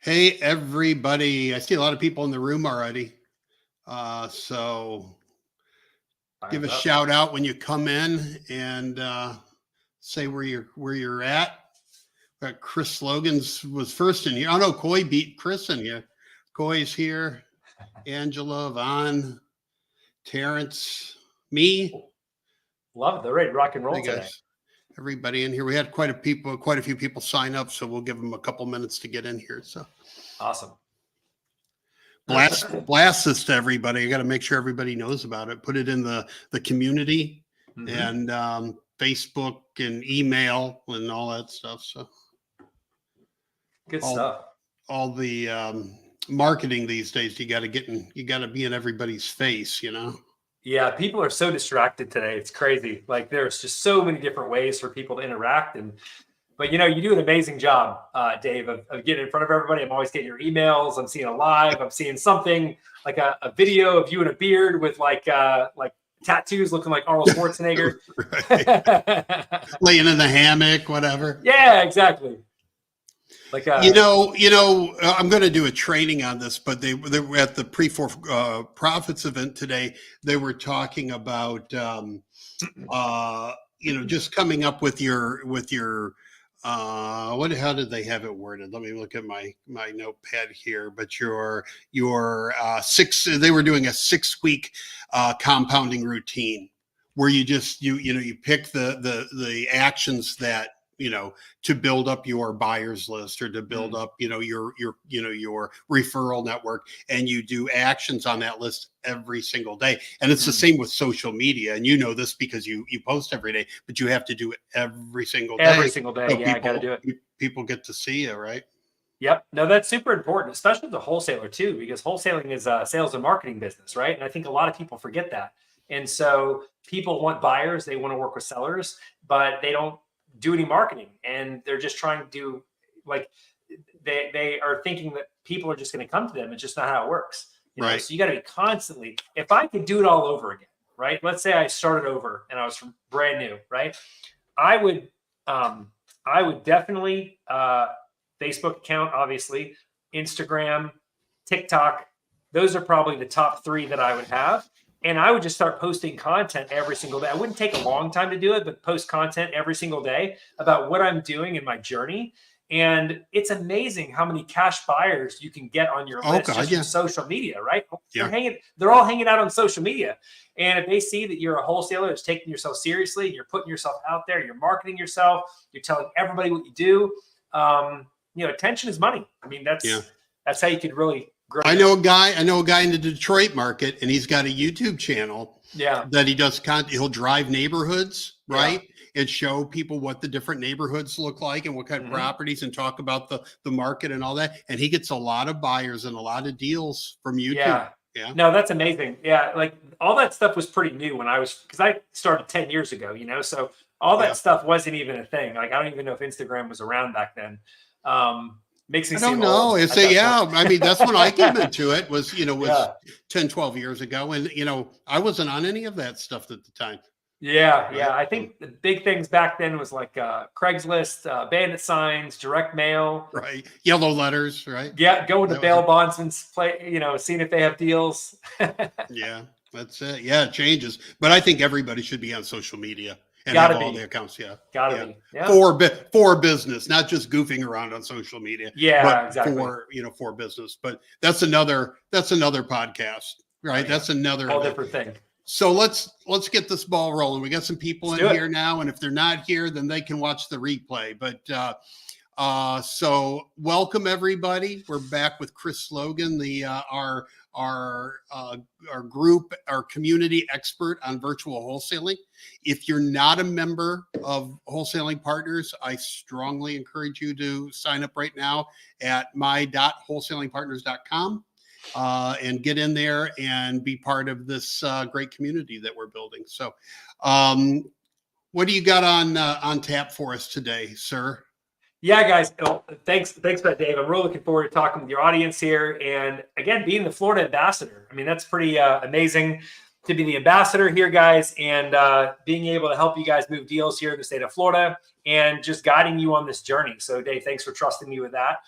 Hey, everybody. I see a lot of people in the room already. So give a shout out when you come in and say where you're at. Chris Logan's was first in here. Oh no, Coy beat Chris in here. Coy's here. Angela, Vaughn, Terrence, me. Love it. They're ready to rock and roll Hey today. guys, everybody in here. We had quite a few people sign up, so we'll give them a couple minutes to get in here. So awesome. Blast this to everybody. I got to make sure everybody knows about it. Put it in the community and Facebook and email and all that stuff. So good stuff. All the marketing these days, you got to be in everybody's face, you know? Yeah. People are so distracted today. It's crazy. Like there's just so many different ways for people to interact. But you do an amazing job, Dave, of getting in front of everybody. I'm always getting your emails. I'm seeing a live. I'm seeing something like a video of you in a beard with like tattoos looking like Arnold Schwarzenegger. Laying in the hammock, whatever. Yeah, exactly. Like I'm going to do a training on this, but they were at the Pre-For-Profits event today. They were talking about just coming up with your how did they have it worded? Let me look at my notepad here. But your they were doing a 6-week compounding routine where you pick the actions that to build up your buyers list or to build up your referral network, and you do actions on that list every single day. And it's the same with social media, and this because you post every day, but you have to do it every single day. So I got to do it. People get to see you, right? Yep. No, that's super important, especially the wholesaler too, because wholesaling is a sales and marketing business, right? And I think a lot of people forget that. And so people want buyers, they want to work with sellers, but they don't do any marketing, and they're just trying to do they are thinking that people are just going to come to them. It's just not how it works. Right. So you got to be constantly, if I could do it all over again, right? Let's say I started over and I was brand new, right? I would definitely, Facebook account, obviously, Instagram, TikTok. Those are probably the top 3 that I would have. And I would just start posting content every single day. I wouldn't take a long time to do it, but post content every single day about what I'm doing in my journey. And it's amazing how many cash buyers you can get on your list from social media, right? Yeah. They're all hanging out on social media. And if they see that you're a wholesaler that's taking yourself seriously, you're putting yourself out there, you're marketing yourself, you're telling everybody what you do, attention is money. I mean, that's how you could really grow. I know a guy in the Detroit market, and he's got a YouTube channel that he does content. He'll drive neighborhoods, right? And show people what the different neighborhoods look like and what kind of properties, and talk about the market and all that. And he gets a lot of buyers and a lot of deals from YouTube. Yeah. No, that's amazing. Yeah. Like all that stuff was pretty new because I started 10 years ago, so all that stuff wasn't even a thing. Like, I don't even know if Instagram was around back then. Makes me I don't know. I mean, that's when I came into it was 10, 12 years ago. And, I wasn't on any of that stuff at the time. Yeah. Right? Yeah. I think the big things back then was like Craigslist, bandit signs, direct mail. Right. Yellow letters. Right. Yeah. Going to bail bondsman's seeing if they have deals. Yeah. That's it. Yeah. It changes. But I think everybody should be on social media. And have all the accounts, Gotta be. Yeah. For business, not just goofing around on social media. Yeah, but exactly. For business. But that's another podcast, right? That's another whole different thing. So let's get this ball rolling. We got some people in here now, and if they're not here, then they can watch the replay. But so welcome everybody. We're back with Chris Logan, our group, our community expert on virtual wholesaling. If you're not a member of Wholesaling Partners, I strongly encourage you to sign up right now at my.wholesalingpartners.com and get in there and be part of this great community that we're building. So what do you got on tap for us today, sir? Yeah, guys. Thanks for that, Dave. I'm really looking forward to talking with your audience here. And again, being the Florida ambassador. I mean, that's pretty amazing to be the ambassador here, guys, and being able to help you guys move deals here in the state of Florida and just guiding you on this journey. So, Dave, thanks for trusting me with that.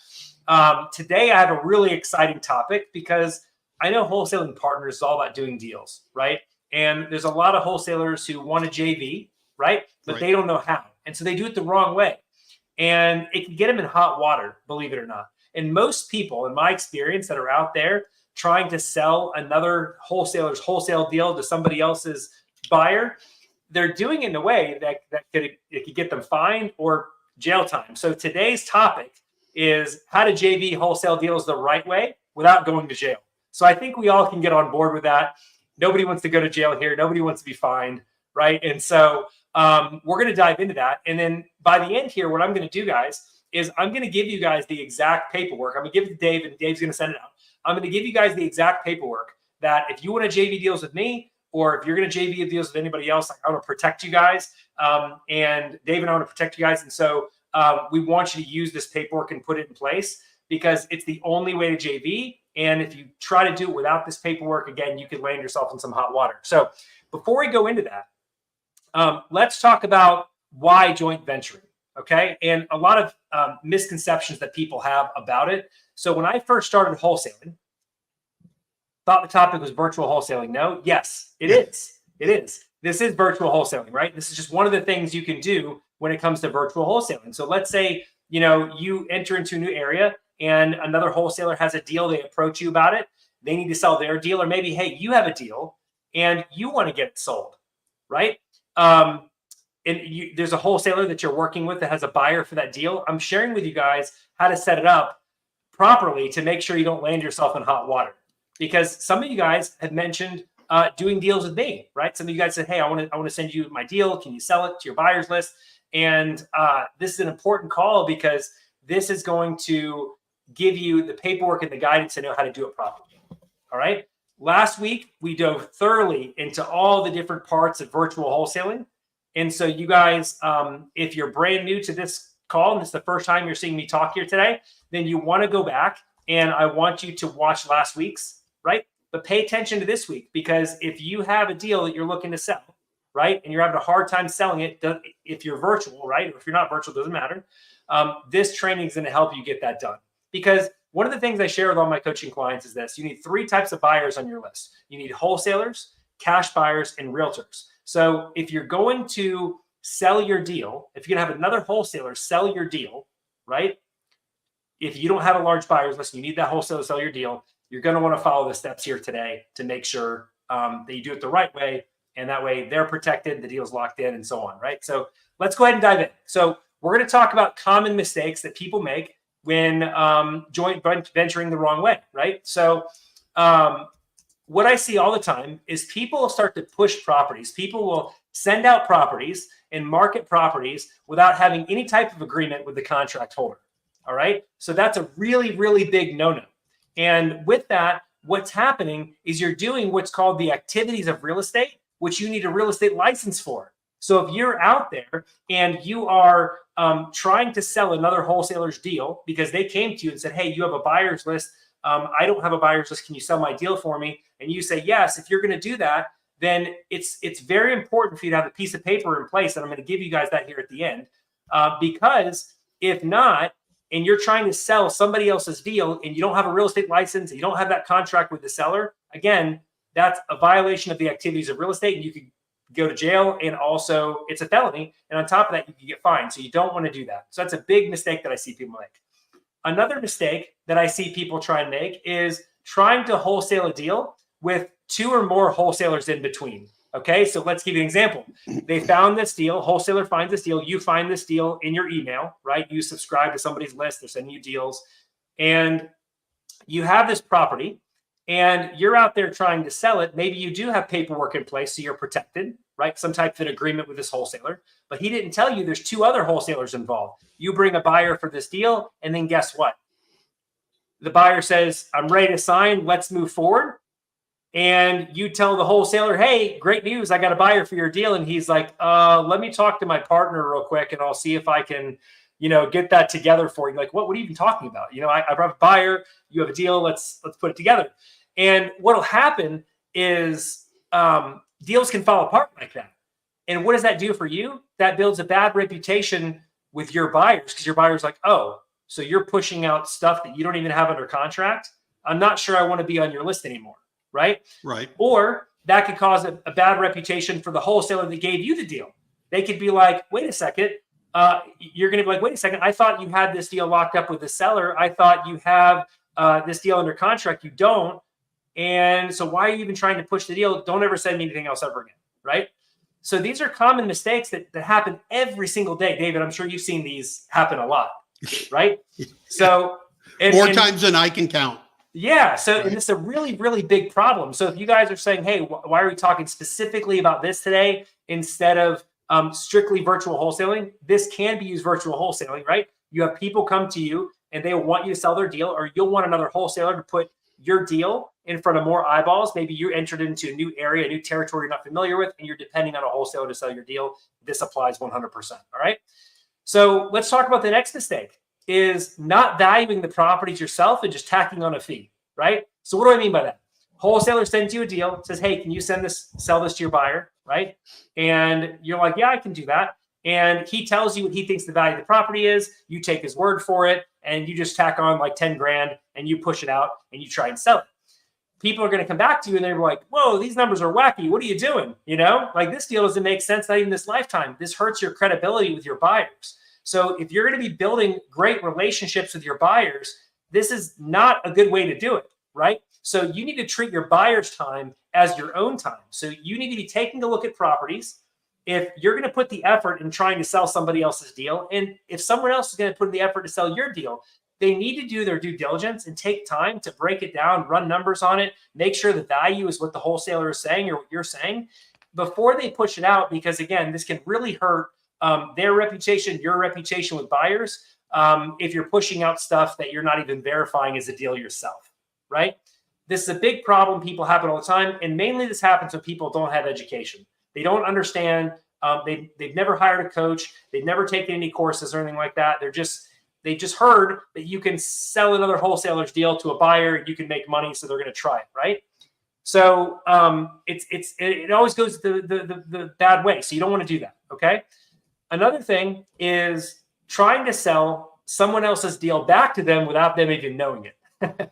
Today, I have a really exciting topic because I know wholesaling partners is all about doing deals, right? And there's a lot of wholesalers who want a JV, right? But Right. they don't know how. And so they do it the wrong way. And it can get them in hot water, believe it or not. And most people, in my experience, that are out there trying to sell another wholesaler's wholesale deal to somebody else's buyer, they're doing it in a way that could get them fined or jail time. So today's topic is how to JV wholesale deals the right way without going to jail. So I think we all can get on board with that. Nobody wants to go to jail here. Nobody wants to be fined, right? And so we're going to dive into that. And then by the end here, what I'm going to do, guys, is I'm going to give you guys the exact paperwork. I'm going to give it to Dave, and Dave's going to send it out. I'm going to give you guys the exact paperwork that if you want to JV deals with me, or if you're going to JV deals with anybody else, I want to protect you guys. And Dave and I want to protect you guys. And so we want you to use this paperwork and put it in place because it's the only way to JV. And if you try to do it without this paperwork, again, you could land yourself in some hot water. So before we go into that, let's talk about why joint venturing, okay? And a lot of misconceptions that people have about it. So when I first started wholesaling, thought the topic was virtual wholesaling. No, yes, it is. It is. This is virtual wholesaling, right? This is just one of the things you can do when it comes to virtual wholesaling. So let's say, you enter into a new area and another wholesaler has a deal. They approach you about it. They need to sell their deal, or maybe, hey, you have a deal and you want to get it sold, right? There's a wholesaler that you're working with that has a buyer for that deal. I'm sharing with you guys how to set it up properly to make sure you don't land yourself in hot water. Because some of you guys have mentioned doing deals with me, right? Some of you guys said, hey, I want to send you my deal. Can you sell it to your buyers list? And this is an important call because this is going to give you the paperwork and the guidance to know how to do it properly. All right. Last week, we dove thoroughly into all the different parts of virtual wholesaling. And so you guys, if you're brand new to this call and it's the first time you're seeing me talk here today, then you want to go back and I want you to watch last week's, right? But pay attention to this week, because if you have a deal that you're looking to sell, right, and you're having a hard time selling it, if you're virtual, right, or if you're not virtual, doesn't matter. This training is going to help you get that done. Because one of the things I share with all my coaching clients is this: you need 3 types of buyers on your list. You need wholesalers, cash buyers, and realtors. So if you're going to sell your deal, if you're going to have another wholesaler sell your deal, right? If you don't have a large buyers list, you need that wholesaler to sell your deal. You're going to want to follow the steps here today to make sure that you do it the right way. And that way they're protected, the deal's locked in, and so on, right? So let's go ahead and dive in. So we're going to talk about common mistakes that people make when joint venturing the wrong way, right? So what I see all the time is people will start to push properties. People will send out properties and market properties without having any type of agreement with the contract holder. All right. So that's a really, really big no-no. And with that, what's happening is you're doing what's called the activities of real estate, which you need a real estate license for. So if you're out there and you are trying to sell another wholesaler's deal because they came to you and said, hey, you have a buyer's list. I don't have a buyer's list. Can you sell my deal for me? And you say, yes. If you're going to do that, then it's very important for you to have a piece of paper in place. And I'm going to give you guys that here at the end. Because if not, and you're trying to sell somebody else's deal and you don't have a real estate license and you don't have that contract with the seller, again, that's a violation of the activities of real estate, and you could go to jail, and also it's a felony. And on top of that, you can get fined. So you don't want to do that. So that's a big mistake that I see people make. Another mistake that I see people try and make is trying to wholesale a deal with 2 or more wholesalers in between. Okay, so let's give you an example. They found this deal, wholesaler finds this deal, you find this deal in your email, right? You subscribe to somebody's list, they're sending you deals, and you have this property and you're out there trying to sell it. Maybe you do have paperwork in place, so you're protected, right? Some type of an agreement with this wholesaler, but he didn't tell you there's 2 other wholesalers involved. You bring a buyer for this deal, and then guess what? The buyer says, I'm ready to sign, let's move forward. And you tell the wholesaler, hey, great news, I got a buyer for your deal. And he's like, let me talk to my partner real quick and I'll see if I can, get that together for you. Like, what are you even talking about? I have a buyer, you have a deal, let's put it together. And what'll happen is deals can fall apart like that. And what does that do for you? That builds a bad reputation with your buyers, because your buyer's like, oh, so you're pushing out stuff that you don't even have under contract, I'm not sure I want to be on your list anymore, right? Right. Or that could cause a bad reputation for the wholesaler that gave you the deal. They could be like, wait a second. You're going to be like, wait a second. I thought you had this deal locked up with the seller. I thought you have this deal under contract. You don't. And so why are you even trying to push the deal? Don't ever send me anything else ever again, right? So these are common mistakes that happen every single day. David, I'm sure you've seen these happen a lot, right? So more times than I can count. Yeah. So right. And this is a really, really big problem. So if you guys are saying, hey, why are we talking specifically about this today instead of strictly virtual wholesaling? This can be used virtual wholesaling, right? You have people come to you and they want you to sell their deal, or you'll want another wholesaler to put your deal in front of more eyeballs. Maybe you entered into a new area, a new territory you're not familiar with, and you're depending on a wholesaler to sell your deal. This applies 100%. All right. So let's talk about the next mistake. Is not valuing the properties yourself and just tacking on a fee, right? So what do I mean by that? Wholesaler sends you a deal, says, hey, can you sell this to your buyer, right? And you're like, yeah, I can do that. And he tells you what he thinks the value of the property is. You take his word for it, and you just tack on like 10 grand and you push it out and you try and sell it. People are going to come back to you and they're like, whoa, these numbers are wacky. What are you doing? You know, like this deal doesn't make sense, not even this lifetime. This hurts your credibility with your buyers. So if you're going to be building great relationships with your buyers, this is not a good way to do it, right? So you need to treat your buyer's time as your own time. So you need to be taking a look at properties. If you're going to put the effort in trying to sell somebody else's deal, and if someone else is going to put in the effort to sell your deal, they need to do their due diligence and take time to break it down, run numbers on it, make sure the value is what the wholesaler is saying or what you're saying before they push it out. Because again, this can really hurt their reputation, your reputation with buyers, if you're pushing out stuff that you're not even verifying as a deal yourself, right? This is a big problem. People happen all the time. And mainly this happens when people don't have education. They don't understand. They've never hired a coach. They've never taken any courses or anything like that. They just heard that you can sell another wholesaler's deal to a buyer. You can make money. So they're going to try it, right? So it always goes the bad way. So you don't want to do that, okay? Another thing is trying to sell someone else's deal back to them without them even knowing it.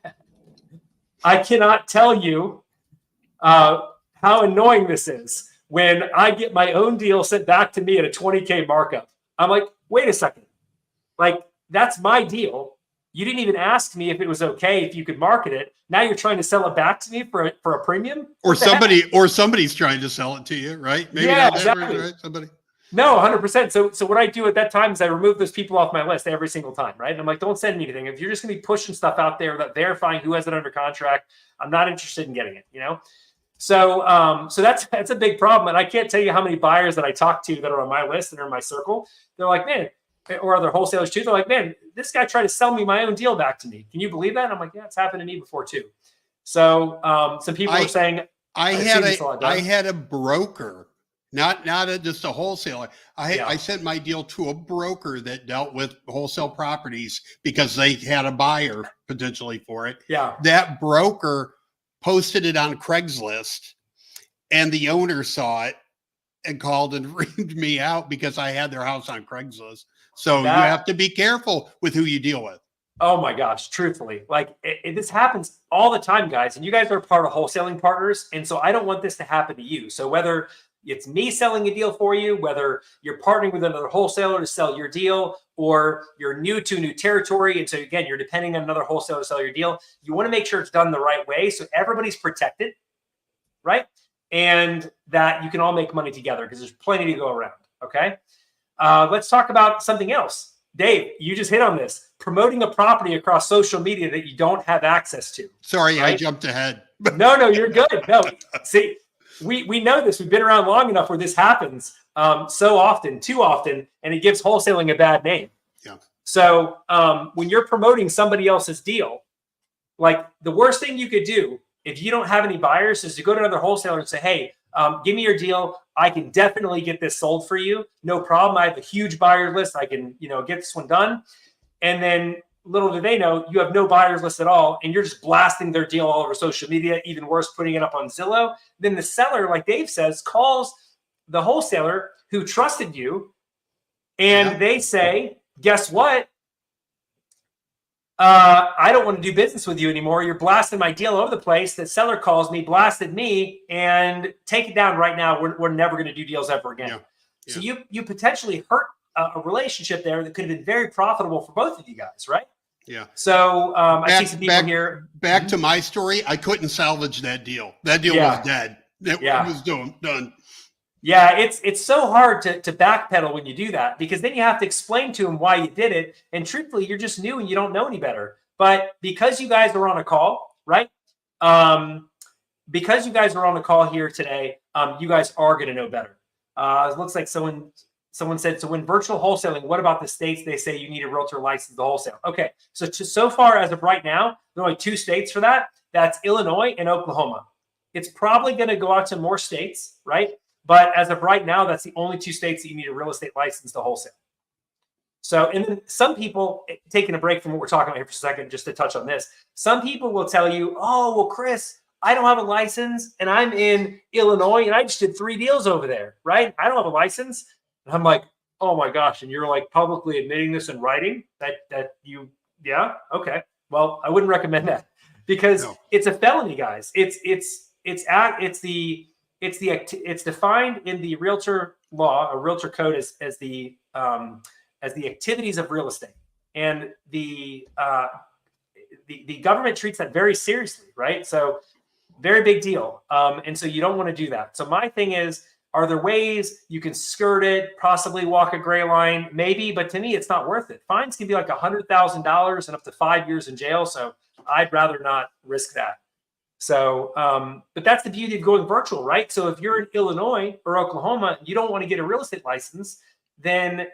I cannot tell you how annoying this is when I get my own deal sent back to me at a 20K markup. I'm like, wait a second. Like, that's my deal. You didn't even ask me if it was okay, if you could market it. Now you're trying to sell it back to me for a premium? Or somebody's trying to sell it to you, right? Maybe yeah, not exactly. Right? Somebody. No, 100%. So what I do at that time is I remove those people off my list every single time, right? And I'm like, don't send me anything. If you're just going to be pushing stuff out there without verifying who has it under contract, I'm not interested in getting it, you know? So that's a big problem. And I can't tell you how many buyers that I talk to that are on my list and are in my circle. They're like, man, or other wholesalers too. They're like, man, this guy tried to sell me my own deal back to me. Can you believe that? And I'm like, yeah, it's happened to me before too. So some people are saying, I had a broker. Not just a wholesaler. I sent my deal to a broker that dealt with wholesale properties because they had a buyer potentially for it. Yeah. That broker posted it on Craigslist and the owner saw it and called and reamed me out because I had their house on Craigslist. So you have to be careful with who you deal with. Oh my gosh, truthfully, like this happens all the time, guys. And you guys are part of wholesaling partners. And so I don't want this to happen to you. So whether it's me selling a deal for you, whether you're partnering with another wholesaler to sell your deal, or you're new to a new territory. And so again, you're depending on another wholesaler to sell your deal. You want to make sure it's done the right way. So everybody's protected, right? And that you can all make money together because there's plenty to go around. Okay. Let's talk about something else. Dave, you just hit on this. Promoting a property across social media that you don't have access to. Sorry, right? I jumped ahead. No, you're good. No, see, we know this. We've been around long enough where this happens so often, too often, and it gives wholesaling a bad name. Yeah. So when you're promoting somebody else's deal, like the worst thing you could do if you don't have any buyers is to go to another wholesaler and say, hey, give me your deal. I can definitely get this sold for you. No problem. I have a huge buyer list. I can, get this one done. And then little do they know, you have no buyers list at all. And you're just blasting their deal all over social media. Even worse, putting it up on Zillow. Then the seller, like Dave says, calls the wholesaler who trusted you. And they say, guess what? I don't want to do business with you anymore. You're blasting my deal all over the place. The seller calls me, blasted me, and take it down right now. We're never going to do deals ever again. Yeah. So you potentially hurt a relationship there that could have been very profitable for both of you guys, right? Yeah. So I see some people here. Back to my story. I couldn't salvage that deal. That deal was dead. It was done. Yeah, it's so hard to backpedal when you do that, because then you have to explain to them why you did it. And truthfully, you're just new and you don't know any better. But because you guys are on a call, right? Because you guys are on a call here today, you guys are going to know better. It looks like someone said, so when virtual wholesaling, what about the states they say you need a realtor license to wholesale? Okay, so far as of right now, there are only 2 states for that. That's Illinois and Oklahoma. It's probably going to go out to more states, right? But as of right now, that's the only 2 states that you need a real estate license to wholesale. So, and then some people, taking a break from what we're talking about here for a second, just to touch on this, some people will tell you, oh, well, Chris, I don't have a license and I'm in Illinois and I just did 3 deals over there, right? I don't have a license. And I'm like, oh my gosh. And you're like publicly admitting this in writing that you, yeah, okay. Well, I wouldn't recommend that, because it's a felony, guys. It's defined in the realtor law, a realtor code, as the activities of real estate, and the government treats that very seriously, right? So very big deal, and so you don't want to do that. So my thing is, are there ways you can skirt it, possibly walk a gray line? Maybe, but to me, it's not worth it. Fines can be like $100,000 and up to 5 years in jail. So I'd rather not risk that. So, but that's the beauty of going virtual, right? So if you're in Illinois or Oklahoma, you don't want to get a real estate license, then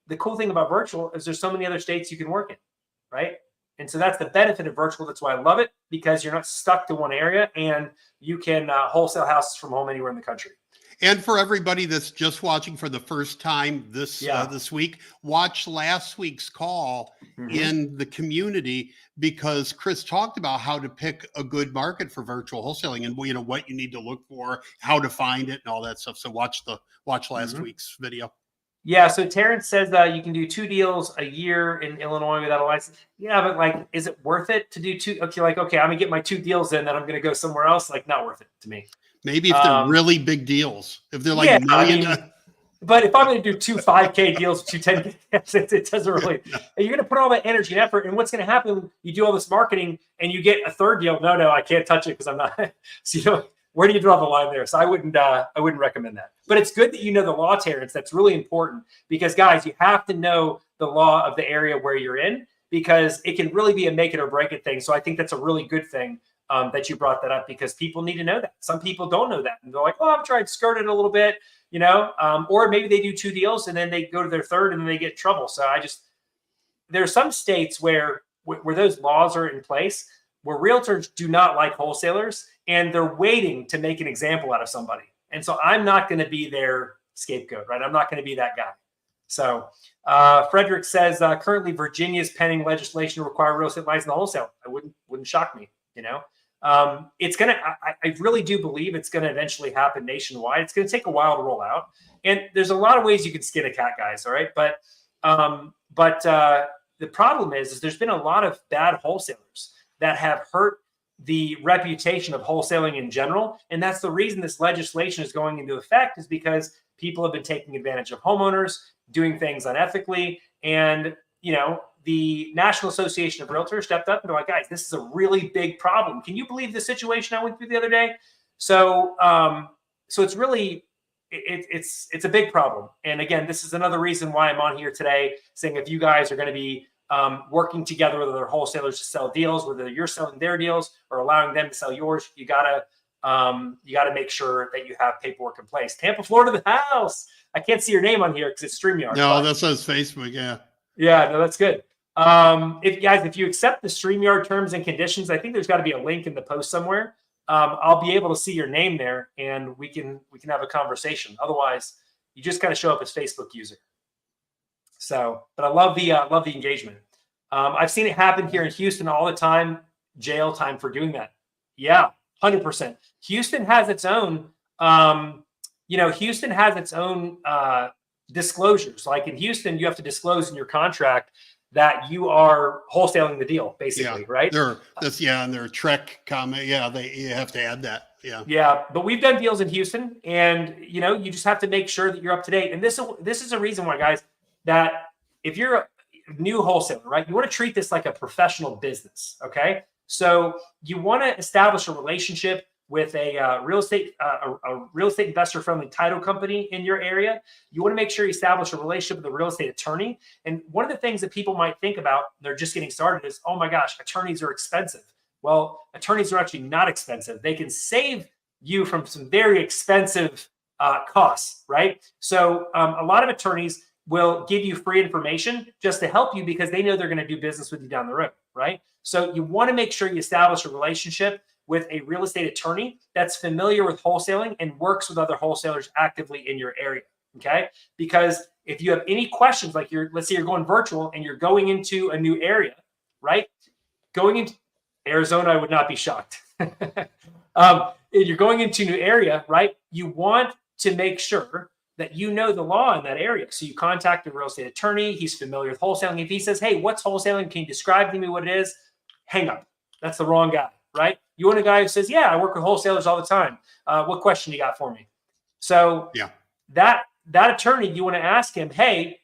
the cool thing about virtual is there's so many other states you can work in, right? And so that's the benefit of virtual. That's why I love it, because you're not stuck to one area and you can wholesale houses from home anywhere in the country. And for everybody that's just watching for the first time this week, watch last week's call in the community, because Chris talked about how to pick a good market for virtual wholesaling and what you need to look for, how to find it, and all that stuff. So watch last week's video. Yeah. So Terrence says you can do 2 deals a year in Illinois without a license. Yeah, but like, is it worth it to do 2? Okay, like, okay, I'm gonna get my 2 deals in, then I'm gonna go somewhere else. Like, not worth it to me. Maybe if they're really big deals, if they're like $1 million. But if I'm going to do 2 5K deals, 2 10K, it doesn't really. You're going to put all that energy and effort, and what's going to happen? You do all this marketing, and you get a 3rd deal. No, I can't touch it because I'm not. So where do you draw the line there? So I wouldn't recommend that. But it's good that you know the law, Terrence. That's really important, because guys, you have to know the law of the area where you're in, because it can really be a make it or break it thing. So I think that's a really good thing. That you brought that up, because people need to know that. Some people don't know that, and they're like, "Oh, I've tried skirt it a little bit," or maybe they do 2 deals and then they go to their 3rd and then they get in trouble. So there are some states where those laws are in place, where realtors do not like wholesalers and they're waiting to make an example out of somebody. And so I'm not going to be their scapegoat, right? I'm not going to be that guy. So Frederick says currently Virginia is pending legislation to require real estate license to wholesale. I wouldn't shock me. It's going to, I really do believe it's going to eventually happen nationwide. It's going to take a while to roll out. And there's a lot of ways you can skin a cat, guys. All right. But the problem is there's been a lot of bad wholesalers that have hurt the reputation of wholesaling in general. And that's the reason this legislation is going into effect, is because people have been taking advantage of homeowners, doing things unethically. And, the National Association of Realtors stepped up and they're like, guys, this is a really big problem. Can you believe the situation I went through the other day? So, it's really, it's a big problem. And again, this is another reason why I'm on here today, saying if you guys are going to be working together with other wholesalers to sell deals, whether you're selling their deals or allowing them to sell yours, you gotta make sure that you have paperwork in place. Tampa, Florida, the house. I can't see your name on here because it's StreamYard. No, that says Facebook. Yeah. Yeah, no, that's good. If you accept the StreamYard terms and conditions, I think there's got to be a link in the post somewhere. I'll be able to see your name there, and we can have a conversation. Otherwise, you just kind of show up as Facebook user. So, but I love the engagement. I've seen it happen here in Houston all the time. Jail time for doing that. Yeah, 100%. Houston has its own. Houston has its own disclosures. Like in Houston, you have to disclose in your contract that you are wholesaling the deal, basically, right? And their Trek comment. Yeah, you have to add that. Yeah. Yeah, but we've done deals in Houston, and you just have to make sure that you're up to date. And this is a reason why, guys, that if you're a new wholesaler, right, you want to treat this like a professional business. Okay, so you want to establish a relationship with a real estate investor friendly title company in your area. You want to make sure you establish a relationship with a real estate attorney. And one of the things that people might think about, they're just getting started, is, oh my gosh, attorneys are expensive. Well, attorneys are actually not expensive. They can save you from some very expensive costs, right? So a lot of attorneys will give you free information just to help you because they know they're going to do business with you down the road, right? So you want to make sure you establish a relationship with a real estate attorney that's familiar with wholesaling and works with other wholesalers actively in your area, okay? Because if you have any questions, like let's say you're going virtual and you're going into a new area, right? Going into Arizona, I would not be shocked. If you're going into a new area, right? You want to make sure that you know the law in that area. So you contact a real estate attorney. He's familiar with wholesaling. If he says, hey, what's wholesaling? Can you describe to me what it is? Hang up. That's the wrong guy, right? You want a guy who says, yeah, I work with wholesalers all the time. What question you got for me? So that attorney, you want to ask him, hey,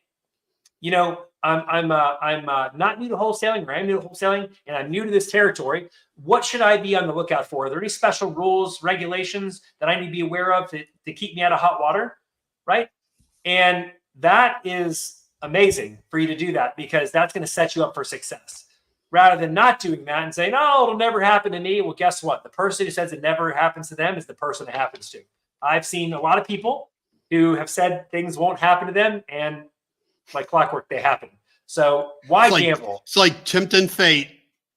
I'm not new to wholesaling, or I'm new to wholesaling, and I'm new to this territory. What should I be on the lookout for? Are there any special rules, regulations that I need to be aware of to keep me out of hot water, right? And that is amazing for you to do that, because that's going to set you up for success. Rather than not doing that and saying, oh, it'll never happen to me. Well, guess what? The person who says it never happens to them is the person it happens to. I've seen a lot of people who have said things won't happen to them, and like clockwork, they happen. So why gamble? It's like tempting fate.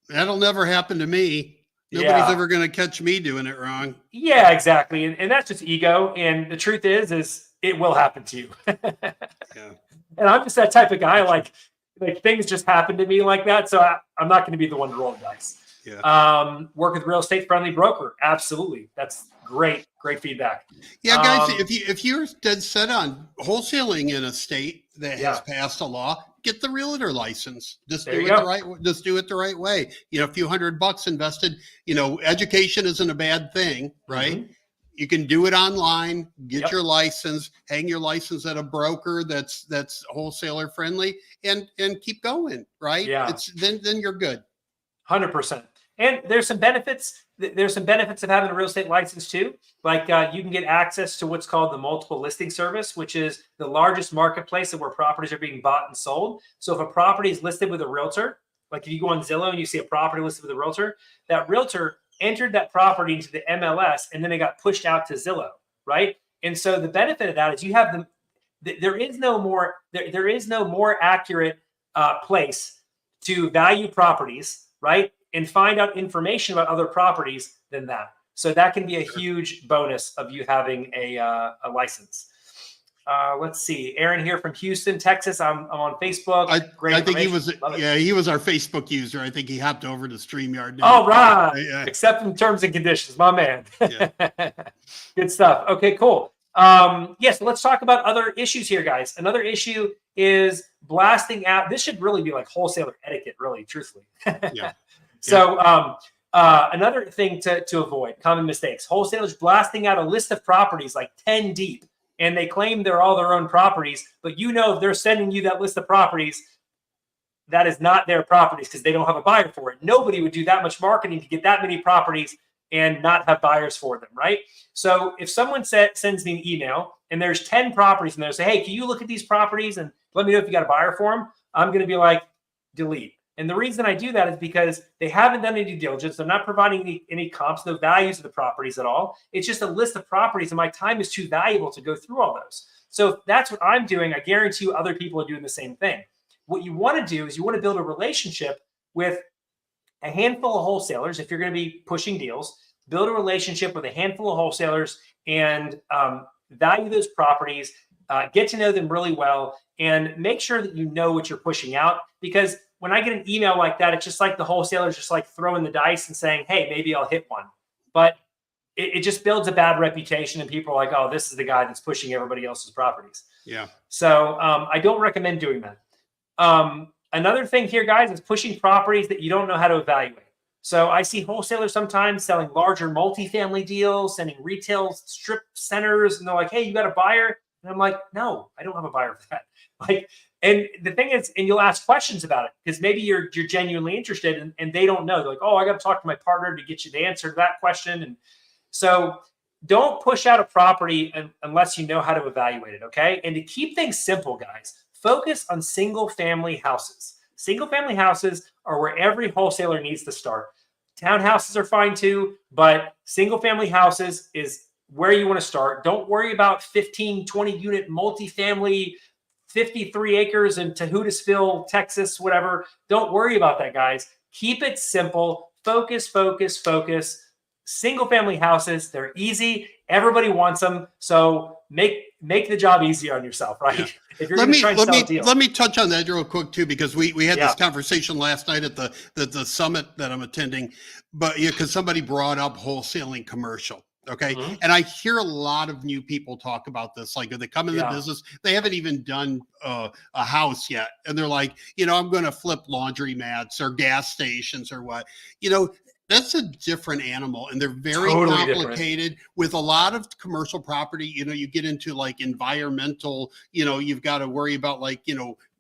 That'll never happen to me. Nobody's ever going to catch me doing it wrong. Yeah, exactly. And that's just ego. And the truth is it will happen to you. And I'm just that type of guy. Like things just happen to me like that. So I'm not going to be the one to roll the dice. Work with real estate friendly broker. Absolutely. That's great feedback. Yeah, guys, if you're dead set on wholesaling in a state that has passed a law, get the realtor license. Just do it the right way. A few $100 invested. Education isn't a bad thing, right? Mm-hmm. You can do it online, get your license, hang your license at a broker that's wholesaler friendly, and keep going, right? Yeah. Then you're good. 100%. And there's some benefits. There's some benefits of having a real estate license too. Like you can get access to what's called the multiple listing service, which is the largest marketplace of where properties are being bought and sold. So if a property is listed with a realtor, like if you go on Zillow and you see a property listed with a realtor, that realtor entered that property into the MLS and then it got pushed out to Zillow, right? And so the benefit of that is you have there is no more accurate place to value properties, right? And find out information about other properties than that. So that can be a huge bonus of you having a license. Let's see, Aaron here from Houston, Texas. I'm on Facebook. I think he was our Facebook user. I think he hopped over to StreamYard now. All right, accept in terms and conditions, my man. Good stuff. Okay, cool. So let's talk about other issues here, guys. Another issue is blasting out. This should really be like wholesaler etiquette, really, truthfully. So another thing to avoid, common mistakes, wholesalers blasting out a list of properties like 10 deep, and they claim they're all their own properties, but if they're sending you that list of properties, that is not their properties because they don't have a buyer for it. Nobody would do that much marketing to get that many properties and not have buyers for them, right? So if someone sends me an email and there's 10 properties and they say, hey, can you look at these properties and let me know if you got a buyer for them? I'm going to be like, delete. And the reason I do that is because they haven't done any due diligence. They're not providing any comps, no values of the properties at all. It's just a list of properties, and my time is too valuable to go through all those. So if that's what I'm doing, I guarantee you other people are doing the same thing. What you want to do is you want to build a relationship with a handful of wholesalers. If you're going to be pushing deals, build a relationship with a handful of wholesalers and value those properties, get to know them really well, and make sure that you know what you're pushing out. Because when I get an email like that, it's just like the wholesaler's just like throwing the dice and saying, hey, maybe I'll hit one. But it just builds a bad reputation, and people are like, oh, this is the guy that's pushing everybody else's properties. Yeah. So I don't recommend doing that. Another thing here, guys, is pushing properties that you don't know how to evaluate. So I see wholesalers sometimes selling larger multifamily deals, sending retail strip centers, and they're like, hey, you got a buyer? And I'm like, no, I don't have a buyer for that. Like, and the thing is, and you'll ask questions about it because maybe you're genuinely interested and they don't know. They're like, oh, I got to talk to my partner to get you the answer to that question. And so don't push out a property unless you know how to evaluate it, okay? And to keep things simple, guys, focus on single family houses. Single family houses are where every wholesaler needs to start. Townhouses are fine too, but single family houses is where you want to start. Don't worry about 15, 20 unit multifamily, 53 acres in Tahutisville, Texas, whatever. Don't worry about that, guys. Keep it simple. Focus, focus, focus. Single family houses, they're easy. Everybody wants them. So make the job easy on yourself, right? Yeah. If you're going to try and sell a deal. Let me touch on that real quick too, because we had Yeah. this conversation last night at the summit that I'm attending, but because somebody brought up wholesaling commercial. Okay. Mhm. And I hear a lot of new people talk about this. Like, if they come in the Yeah. business, they haven't even done a house yet. And they're like, I'm going to flip laundry mats or gas stations or what, that's a different animal, and they're very Totally complicated with a lot of commercial property. You get into like environmental, you've got to worry about like,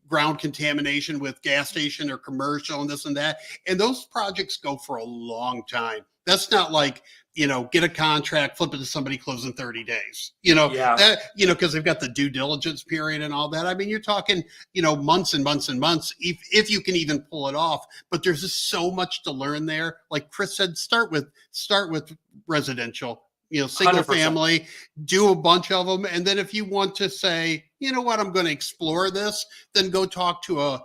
ground contamination with gas station or commercial and this and that. And those projects go for a long time. That's not like, get a contract, flip it to somebody, close in 30 days, Yeah. because they've got the due diligence period and all that. I mean, you're talking, months and months and months, if you can even pull it off. But there's just so much to learn there. Like Chris said, start with residential, single 100%. family, do a bunch of them. And then if you want to say, you know what, I'm going to explore this, then go talk to a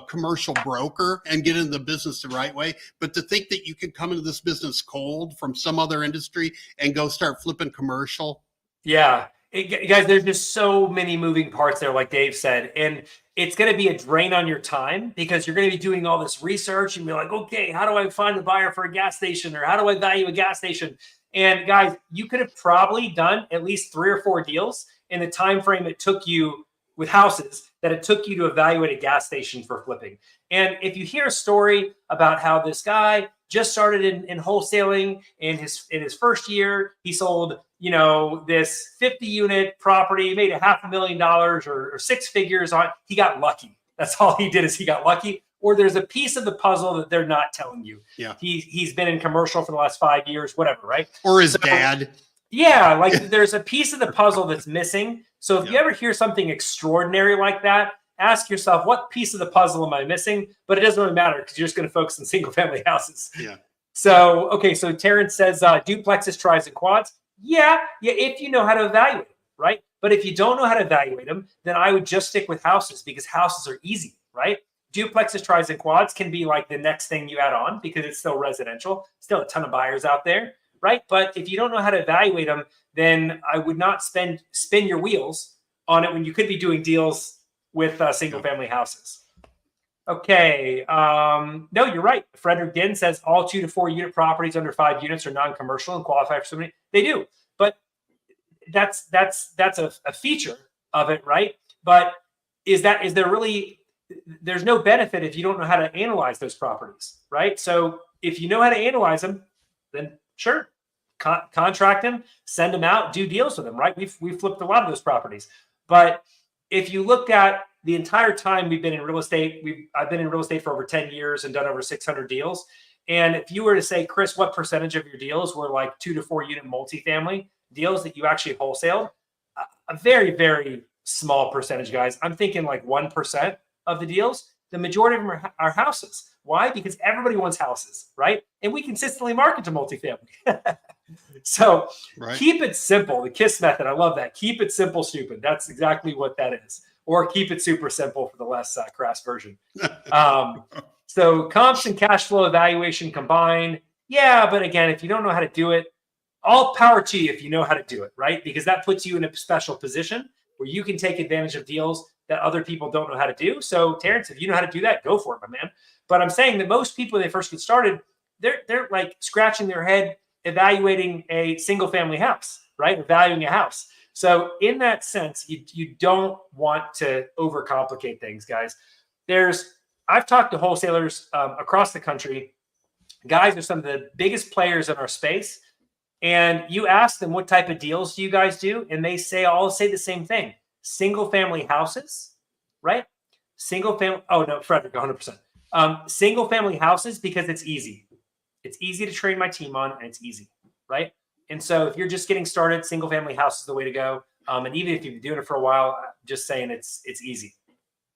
commercial broker and get into the business the right way. But to think that you can come into this business cold from some other industry and go start flipping commercial. Yeah. Guys, there's just so many moving parts there, like Dave said. And it's going to be a drain on your time because you're going to be doing all this research and be like, okay, how do I find a buyer for a gas station? Or how do I value a gas station? And guys, you could have probably done at least 3 or 4 deals in the time frame it took you with houses that it took you to evaluate a gas station for flipping. And if you hear a story about how this guy just started in wholesaling in his first year, he sold, this 50 unit property, made $500,000 or 6 figures on, he got lucky. That's all he did, is he got lucky. Or there's a piece of the puzzle that they're not telling you. Yeah. He's been in commercial for the last 5 years, whatever, right? Or his dad. Yeah, like there's a piece of the puzzle that's missing. So if you ever hear something extraordinary like that, ask yourself, what piece of the puzzle am I missing? But it doesn't really matter because you're just going to focus on single family houses. Yeah. So, okay, so Terrence says duplexes, tris, and quads. Yeah, if you know how to evaluate them, right? But if you don't know how to evaluate them, then I would just stick with houses because houses are easy, right? Duplexes, tris, and quads can be like the next thing you add on because it's still residential, still a ton of buyers out there, right? But if you don't know how to evaluate them, then I would not spin your wheels on it when you could be doing deals with single family houses. Okay. No, you're right. Frederick Ginn says all 2 to 4 unit properties under 5 units are non-commercial and qualify for somebody. They do, but that's a feature of it, right? But is there really? There's no benefit if you don't know how to analyze those properties, right? So if you know how to analyze them, then sure, contract them, send them out, do deals with them, right? We've flipped a lot of those properties. But if you look at the entire time we've been in real estate, I've been in real estate for over 10 years and done over 600 deals. And if you were to say, Chris, what percentage of your deals were like 2 to 4 unit multifamily deals that you actually wholesaled? A very, very small percentage, guys. I'm thinking like 1% of the deals. The majority of them are houses. Why? Because everybody wants houses, right? And we consistently market to multifamily. So Keep it simple. The KISS method. I love that. Keep it simple, stupid. That's exactly what that is. Or keep it super simple for the less crass version. So comps and cash flow evaluation combined. Yeah, but again, if you don't know how to do it, all power to you if you know how to do it, right? Because that puts you in a special position where you can take advantage of deals that other people don't know how to do. So Terrence, if you know how to do that, go for it, my man. But I'm saying that most people, when they first get started, they're like scratching their head, evaluating a single family house, right? Valuing a house. So in that sense, you don't want to overcomplicate things, guys. There's I've talked to wholesalers across the country. Guys are some of the biggest players in our space. And you ask them, what type of deals do you guys do? And they all say the same thing. Single family houses, right? Single family. Oh, no, Frederick, 100%. Single family houses, because it's easy. It's easy to train my team on, and it's easy, right? And so if you're just getting started, single family house is the way to go. And even if you've been doing it for a while, just saying it's easy.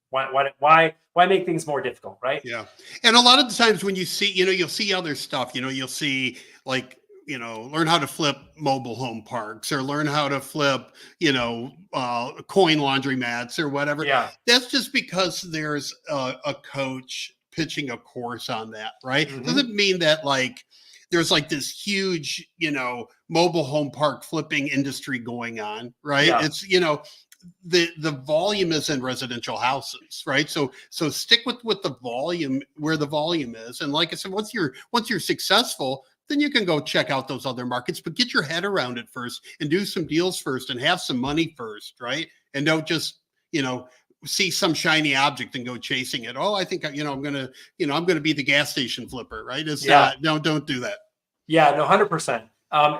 Why make things more difficult, right? Yeah. And a lot of the times when you see, you'll see other stuff, you'll see like, learn how to flip mobile home parks or learn how to flip, coin laundromats or whatever. Yeah. That's just because there's a coach pitching a course on that, right? Mm-hmm. Doesn't mean that like there's like this huge, mobile home park flipping industry going on, right? Yeah. It's, the volume is in residential houses, right? So stick with the volume, where the volume is. And like I said, once you're successful, then you can go check out those other markets, but get your head around it first and do some deals first and have some money first, right? And don't just, see some shiny object and go chasing it. Oh, I think, I'm going to be the gas station flipper, right? It's not, don't do that. Yeah, no, 100%.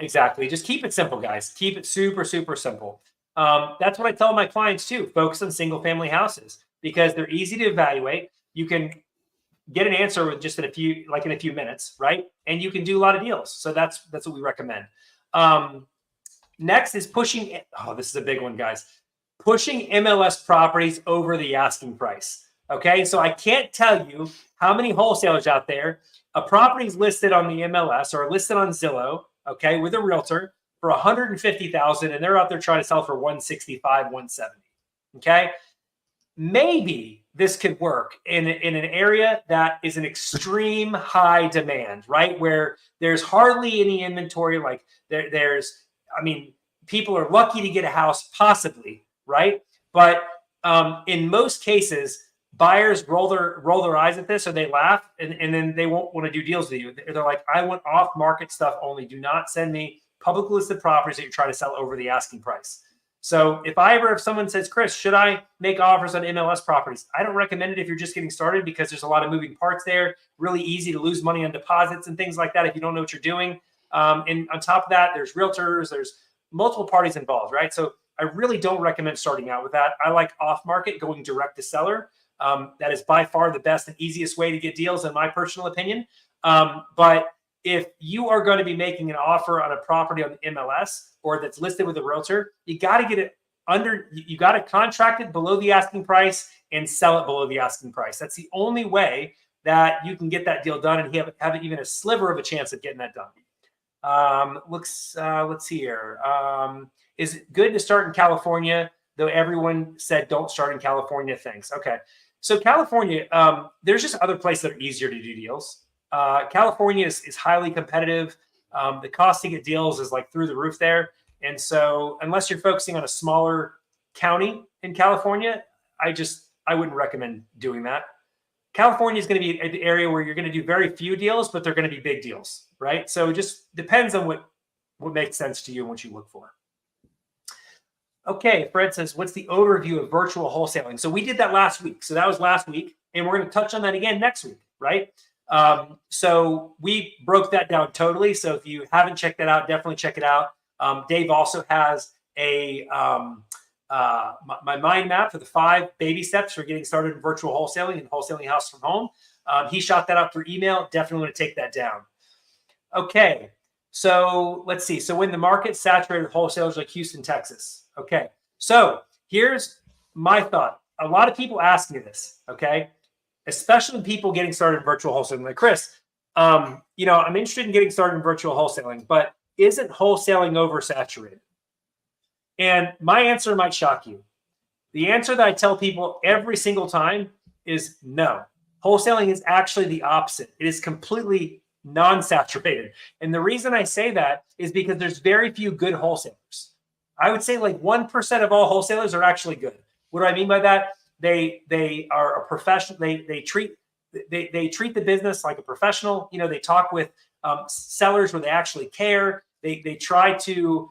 Exactly. Just keep it simple, guys. Keep it super, super simple. That's what I tell my clients too. Focus on single family houses because they're easy to evaluate. You can get an answer with just in a few minutes, right? And you can do a lot of deals. So that's what we recommend. Next is pushing. Oh, this is a big one, guys. Pushing MLS properties over the asking price. Okay, so I can't tell you how many wholesalers out there, a property is listed on the MLS or listed on Zillow, okay, with a realtor for $150,000, and they're out there trying to sell for $165,000, $170,000. Okay, maybe this could work in an area that is an extreme high demand, right? Where there's hardly any inventory. Like people are lucky to get a house, possibly, right? But in most cases, buyers roll their eyes at this, or they laugh, and then they won't want to do deals with you. They're like, I want off-market stuff only. Do not send me public listed properties that you're trying to sell over the asking price. So if someone says, Chris, should I make offers on MLS properties? I don't recommend it if you're just getting started because there's a lot of moving parts there. Really easy to lose money on deposits and things like that if you don't know what you're doing. And on top of that, there's realtors, there's multiple parties involved, right? So I really don't recommend starting out with that. I like off-market, going direct to seller. That is by far the best and easiest way to get deals, in my personal opinion. But if you are going to be making an offer on a property on the MLS or that's listed with a realtor, you got to get it you got to contract it below the asking price and sell it below the asking price. That's the only way that you can get that deal done and have even a sliver of a chance of getting that done. Let's see here. Is it good to start in California, though everyone said don't start in California? Thanks. Okay. So California, there's just other places that are easier to do deals. California is highly competitive. The cost to get deals is like through the roof there. And so unless you're focusing on a smaller county in California, I wouldn't recommend doing that. California is going to be an area where you're going to do very few deals, but they're going to be big deals, right? So it just depends on what makes sense to you and what you look for. Okay, Fred says, what's the overview of virtual wholesaling? So we did that last week. So that was last week, and we're going to touch on that again next week, right? So we broke that down totally. So if you haven't checked that out, definitely check it out. Dave also has my mind map for the 5 baby steps for getting started in virtual wholesaling and wholesaling house from home. He shot that out through email. Definitely want to take that down. Okay, so let's see. So when the market saturated with wholesalers like Houston, Texas. Okay, so here's my thought. A lot of people ask me this, okay? Especially people getting started in virtual wholesaling. Like, Chris, I'm interested in getting started in virtual wholesaling, but isn't wholesaling oversaturated? And my answer might shock you. The answer that I tell people every single time is no. Wholesaling is actually the opposite. It is completely non-saturated. And the reason I say that is because there's very few good wholesalers. I would say like 1% of all wholesalers are actually good. What do I mean by that? They are a professional. They treat the business like a professional. They talk with sellers where they actually care. They try to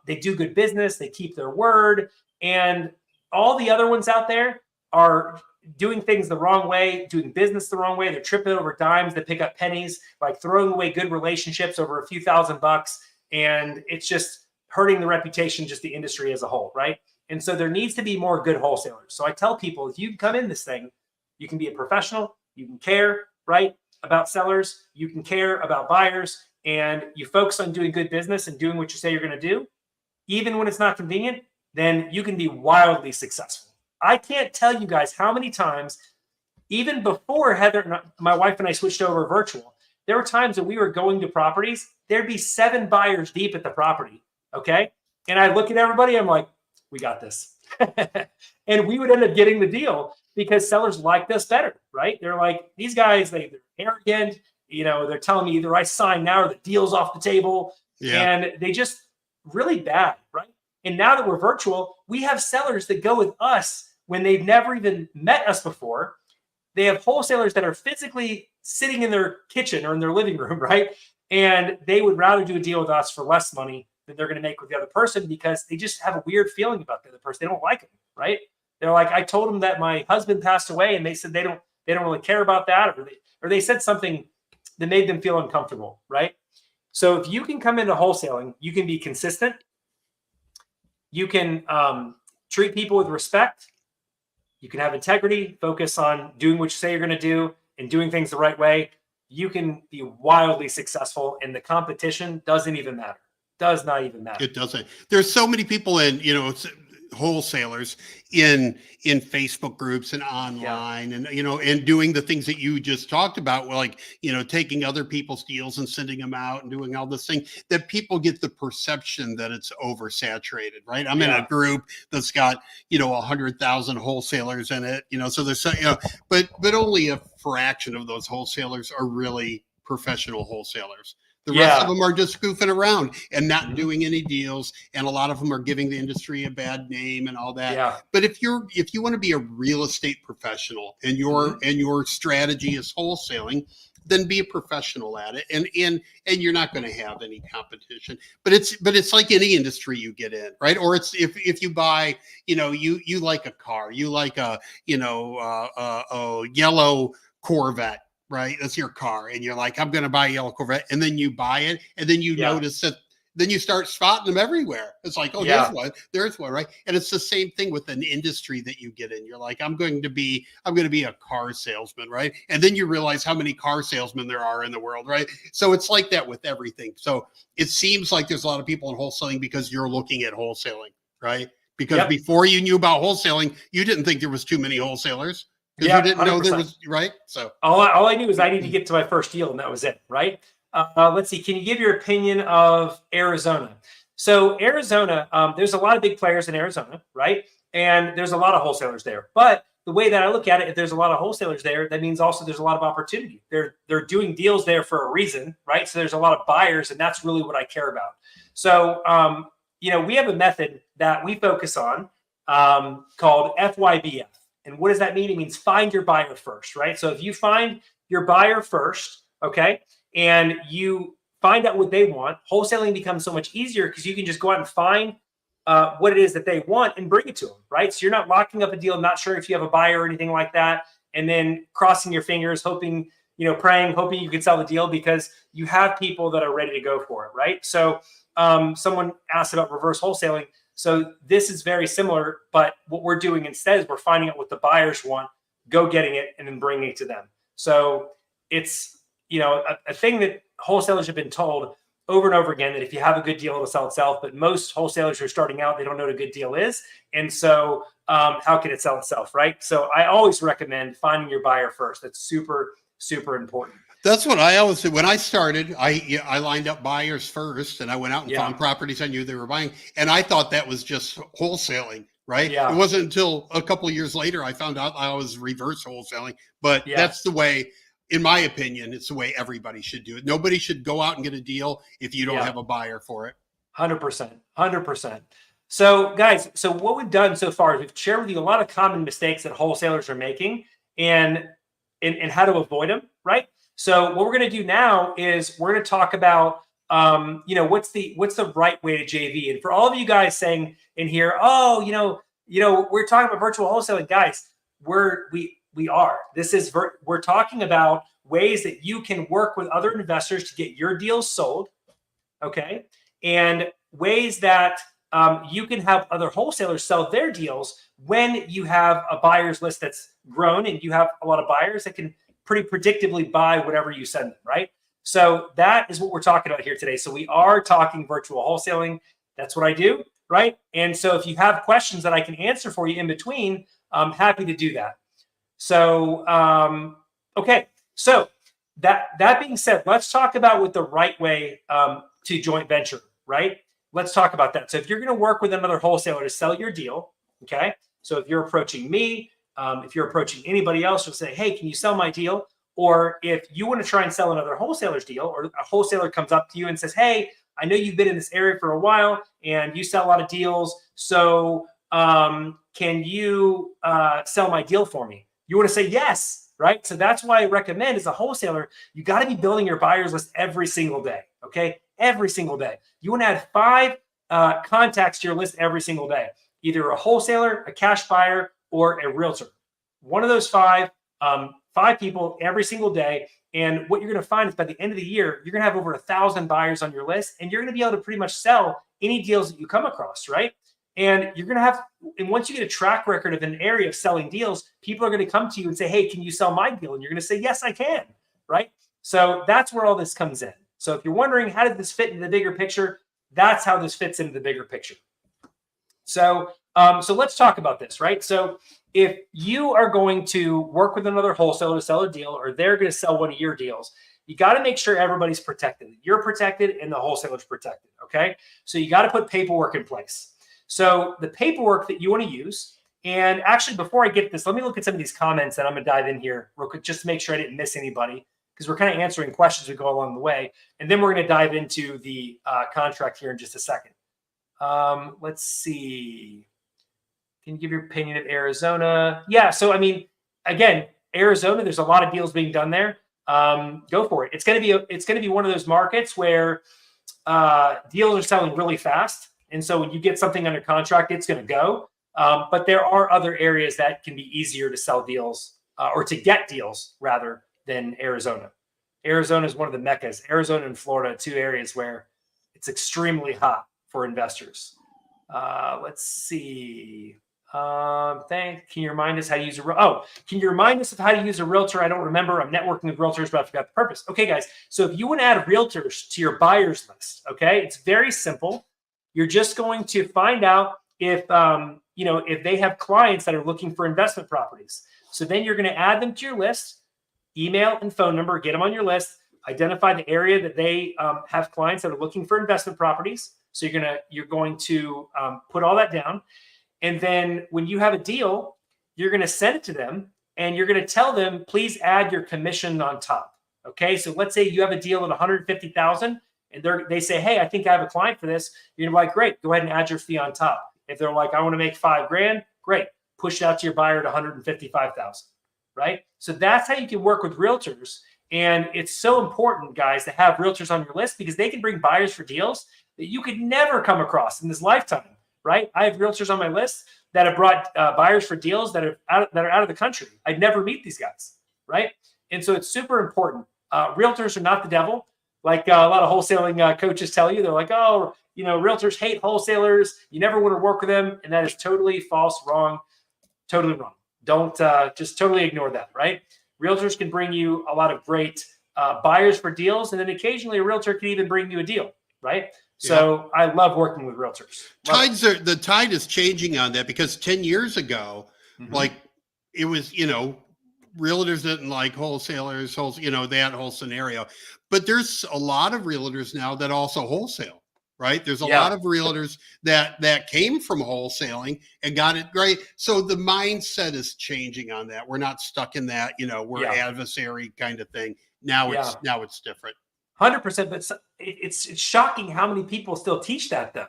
they do good business. They keep their word. And all the other ones out there are doing things the wrong way, doing business the wrong way. They're tripping over dimes that pick up pennies, like throwing away good relationships over a few $1,000s. And it's just hurting the reputation, just the industry as a whole, right? And so there needs to be more good wholesalers. So I tell people, if you come in this thing, you can be a professional, you can care, right, about sellers, you can care about buyers, and you focus on doing good business and doing what you say you're going to do, even when it's not convenient, then you can be wildly successful. I can't tell you guys how many times, even before Heather, my wife and I switched over virtual, there were times that we were going to properties, there'd be 7 buyers deep at the property, okay? And I look at everybody, I'm like, we got this. And we would end up getting the deal because sellers liked us better, right? They're like, these guys, they're arrogant, they're telling me either I sign now or the deal's off the table. Yeah. And they just really bad, right? And now that we're virtual, we have sellers that go with us when they've never even met us before. They have wholesalers that are physically sitting in their kitchen or in their living room, right? And they would rather do a deal with us for less money than they're going to make with the other person because they just have a weird feeling about the other person. They don't like them, right? They're like, I told them that my husband passed away, and they said they don't really care about that, or they said something that made them feel uncomfortable, right? So if you can come into wholesaling, you can be consistent. You can treat people with respect. You can have integrity, focus on doing what you say you're going to do and doing things the right way. You can be wildly successful, and the competition doesn't even matter. Does not even matter. It doesn't. There's so many people in, wholesalers in Facebook groups and online, and and doing the things that you just talked about, like taking other people's deals and sending them out and doing all this thing, that people get the perception that it's oversaturated, right? I'm in a group that's got 100,000 wholesalers in it, so there's but only a fraction of those wholesalers are really professional wholesalers. The rest of them are just goofing around and not doing any deals, and a lot of them are giving the industry a bad name and all that. Yeah. But if you want to be a real estate professional and your strategy is wholesaling, then be a professional at it, and you're not going to have any competition. But it's like any industry you get in, right? Or it's if you buy, you like a car, you like a yellow Corvette. Right, that's your car, and you're like, I'm going to buy a yellow Corvette, and then you buy it, and then you notice that, then you start spotting them everywhere. It's like, oh, there's one, right? And it's the same thing with an industry that you get in. You're like, I'm going to be a car salesman, right? And then you realize how many car salesmen there are in the world, right? So it's like that with everything. So it seems like there's a lot of people in wholesaling because you're looking at wholesaling, right? Because before you knew about wholesaling, you didn't think there was too many wholesalers. Because you didn't know there was, right? So all I knew is I need to get to my first deal, and that was it, right? Let's see. Can you give your opinion of Arizona? So Arizona, there's a lot of big players in Arizona, right? And there's a lot of wholesalers there. But the way that I look at it, if there's a lot of wholesalers there, that means also there's a lot of opportunity. They're doing deals there for a reason, right? So there's a lot of buyers, and that's really what I care about. So, we have a method that we focus on called FYBF. And what does that mean? It means find your buyer first, right? So if you find your buyer first, okay, and you find out what they want, wholesaling becomes so much easier because you can just go out and find what it is that they want and bring it to them, right? So you're not locking up a deal, not sure if you have a buyer or anything like that, and then crossing your fingers, hoping, praying, hoping you can sell the deal because you have people that are ready to go for it, right? So someone asked about reverse wholesaling. So this is very similar, but what we're doing instead is we're finding out what the buyers want, go getting it, and then bringing it to them. So it's, a thing that wholesalers have been told over and over again, that if you have a good deal, it'll sell itself. But most wholesalers who are starting out, they don't know what a good deal is. And so how can it sell itself, right? So I always recommend finding your buyer first. That's super, super important. That's what I always did. When I started, I lined up buyers first, and I went out and found properties I knew they were buying. And I thought that was just wholesaling, right? Yeah. It wasn't until a couple of years later I found out I was reverse wholesaling. But that's the way, in my opinion, it's the way everybody should do it. Nobody should go out and get a deal if you don't have a buyer for it. 100%. 100%. So guys, what we've done so far is we've shared with you a lot of common mistakes that wholesalers are making and how to avoid them, right? So what we're going to do now is we're going to talk about, what's the right way to JV. And for all of you guys saying in here, we're talking about virtual wholesaling, guys, We are. We're talking about ways that you can work with other investors to get your deals sold, okay? And ways that you can have other wholesalers sell their deals when you have a buyer's list that's grown and you have a lot of buyers that can pretty predictably buy whatever you send them, right? So that is what we're talking about here today. So we are talking virtual wholesaling. That's what I do, right? And so if you have questions that I can answer for you in between, I'm happy to do that. So, okay. So that being said, let's talk about what the right way to joint venture, right? Let's talk about that. So if you're going to work with another wholesaler to sell your deal, okay? So if you're approaching me, if you're approaching anybody else, you'll say, hey, can you sell my deal? Or if you want to try and sell another wholesaler's deal, or a wholesaler comes up to you and says, hey, I know you've been in this area for a while and you sell a lot of deals. So can you sell my deal for me? You want to say yes, right? So that's why I recommend as a wholesaler, you got to be building your buyers list every single day, okay? Every single day. You want to add 5 contacts to your list every single day, either a wholesaler, a cash buyer, or a realtor. One of those 5 people every single day. And what you're going to find is by the end of the year, you're going to have over 1,000 buyers on your list, and you're going to be able to pretty much sell any deals that you come across, right? And you're going to have, and once you get a track record of an area of selling deals, people are going to come to you and say, hey, can you sell my deal? And you're going to say, yes, I can, right? So that's where all this comes in. So if you're wondering, how did this fit into the bigger picture? That's how this fits into the bigger picture. So, so let's talk about this, right? So if you are going to work with another wholesaler to sell a deal, or they're going to sell one of your deals, you got to make sure everybody's protected. You're protected and the wholesaler's protected, okay? So you got to put paperwork in place. So the paperwork that you want to use, and actually before I get this, let me look at some of these comments and I'm going to dive in here real quick just to make sure I didn't miss anybody, because we're kind of answering questions as we go along the way. And then we're going to dive into the contract here in just a second. Let's see. Can you give your opinion of Arizona? Yeah. So, I mean, again, Arizona, there's a lot of deals being done there. Go for it. It's going to be one of those markets where deals are selling really fast. And so when you get something under contract, it's going to go. But there are other areas that can be easier to sell deals or to get deals rather than Arizona. Arizona is one of the meccas. Arizona and Florida, 2 areas where it's extremely hot for investors. Let's see. Can you remind us how to use can you remind us of how to use a realtor? I don't remember. I'm networking with realtors, but I forgot the purpose. Okay, guys. So if you want to add realtors to your buyers list, okay, it's very simple. You're just going to find out if if they have clients that are looking for investment properties. So then you're going to add them to your list, email and phone number, get them on your list, identify the area that they have clients that are looking for investment properties. So you're going to put all that down. And then when you have a deal, you're going to send it to them and you're going to tell them, please add your commission on top. Okay. So let's say you have a deal at 150,000 and they say, hey, I think I have a client for this. You're like, great, go ahead and add your fee on top. If they're like, I want to make $5,000, great. Push it out to your buyer at 155,000, right? So that's how you can work with realtors. And it's so important, guys, to have realtors on your list because they can bring buyers for deals that you could never come across in this lifetime, right? I have realtors on my list that have brought buyers for deals that are out of the country. I'd never meet these guys, right? And so it's super important. Realtors are not the devil. Like a lot of wholesaling coaches tell you, they're like, oh, realtors hate wholesalers. You never want to work with them. And that is totally false, wrong, totally wrong. Don't just totally ignore that, right? Realtors can bring you a lot of great buyers for deals. And then occasionally a realtor can even bring you a deal, right? So I love working with realtors. The tide is changing on that because 10 years ago, like it was, realtors didn't like wholesalers, that whole scenario. But there's a lot of realtors now that also wholesale, right? There's a lot of realtors that came from wholesaling and got it great. So the mindset is changing on that. We're not stuck in that, we're adversary kind of thing. Now it's different. 100%, but it's shocking how many people still teach that though.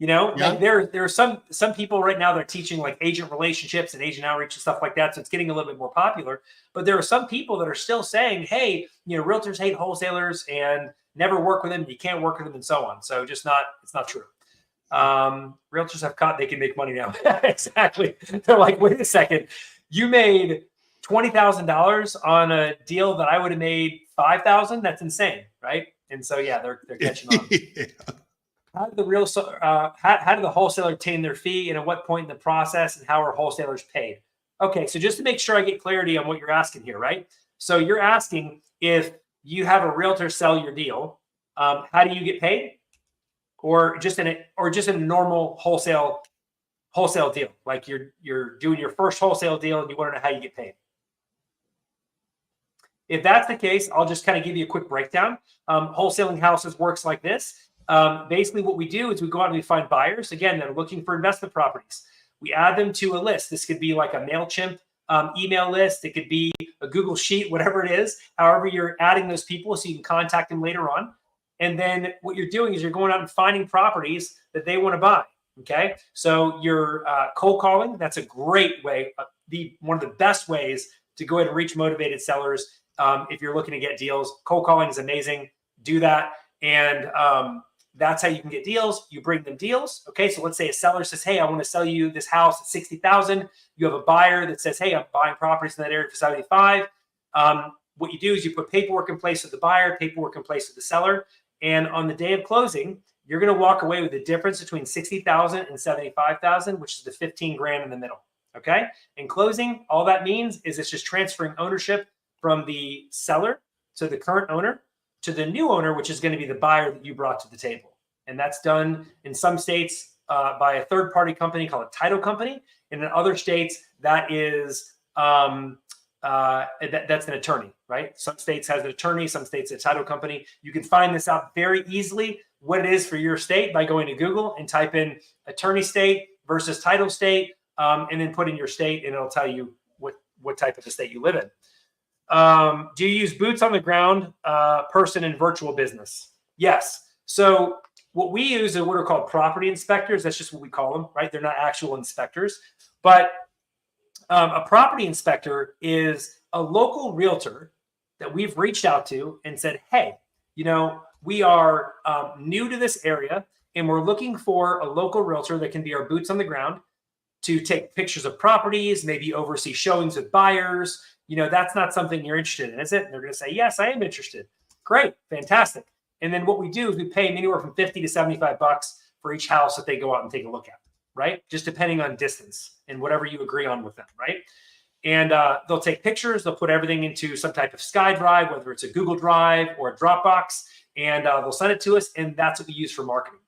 Like there are some people right now that are teaching like agent relationships and agent outreach and stuff like that. So it's getting a little bit more popular. But there are some people that are still saying, hey, realtors hate wholesalers and never work with them. You can't work with them and so on. So it's not true. Realtors have caught they can make money now. Exactly. They're like, wait a second, you made $20,000 on a deal that I would have made 5,000. That's insane, right? And so yeah, they're catching on. Yeah. How did how did the wholesaler obtain their fee, and at what point in the process, and how are wholesalers paid? Okay, so just to make sure I get clarity on what you're asking here, right? So you're asking if you have a realtor sell your deal, how do you get paid, or just in a normal wholesale deal, like you're doing your first wholesale deal and you want to know how you get paid. If that's the case, I'll just kind of give you a quick breakdown. Wholesaling houses works like this. Basically, what we do is we go out and we find buyers. Again, they're looking for investment properties. We add them to a list. This could be like a MailChimp email list. It could be a Google Sheet, whatever it is. However, you're adding those people so you can contact them later on. And then what you're doing is you're going out and finding properties that they want to buy. Okay, so you're cold calling. That's a great way, one of the best ways to go ahead and reach motivated sellers. If you're looking to get deals, cold calling is amazing. Do that. And that's how you can get deals. You bring them deals. Okay. So let's say a seller says, hey, I want to sell you this house at 60,000. You have a buyer that says, hey, I'm buying properties in that area for 75. What you do is you put paperwork in place with the buyer, paperwork in place with the seller. And on the day of closing, you're going to walk away with the difference between 60,000 and 75,000, which is the 15 grand in the middle. Okay. In closing, all that means is it's just transferring ownership from the seller to the current owner to the new owner, which is going to be the buyer that you brought to the table. And that's done in some states by a third-party company called a title company. And in other states, that is that's an attorney, right? Some states has an attorney, some states a title company. You can find this out very easily, what it is for your state, by going to Google and type in attorney state versus title state, and then put in your state, and it'll tell you what type of a state you live in. Do you use boots on the ground person in virtual business? Yes. So what we use are what are called property inspectors. That's just what we call them, right? They're not actual inspectors. But a property inspector is a local realtor that we've reached out to and said, hey, we are new to this area and we're looking for a local realtor that can be our boots on the ground to take pictures of properties, maybe oversee showings with buyers. That's not something you're interested in, is it? And they're going to say, yes, I am interested. Great. Fantastic. And then what we do is we pay them anywhere from 50 to 75 bucks for each house that they go out and take a look at, right? Just depending on distance and whatever you agree on with them, right? And they'll take pictures. They'll put everything into some type of SkyDrive, whether it's a Google Drive or a Dropbox, and they'll send it to us. And that's what we use for marketing.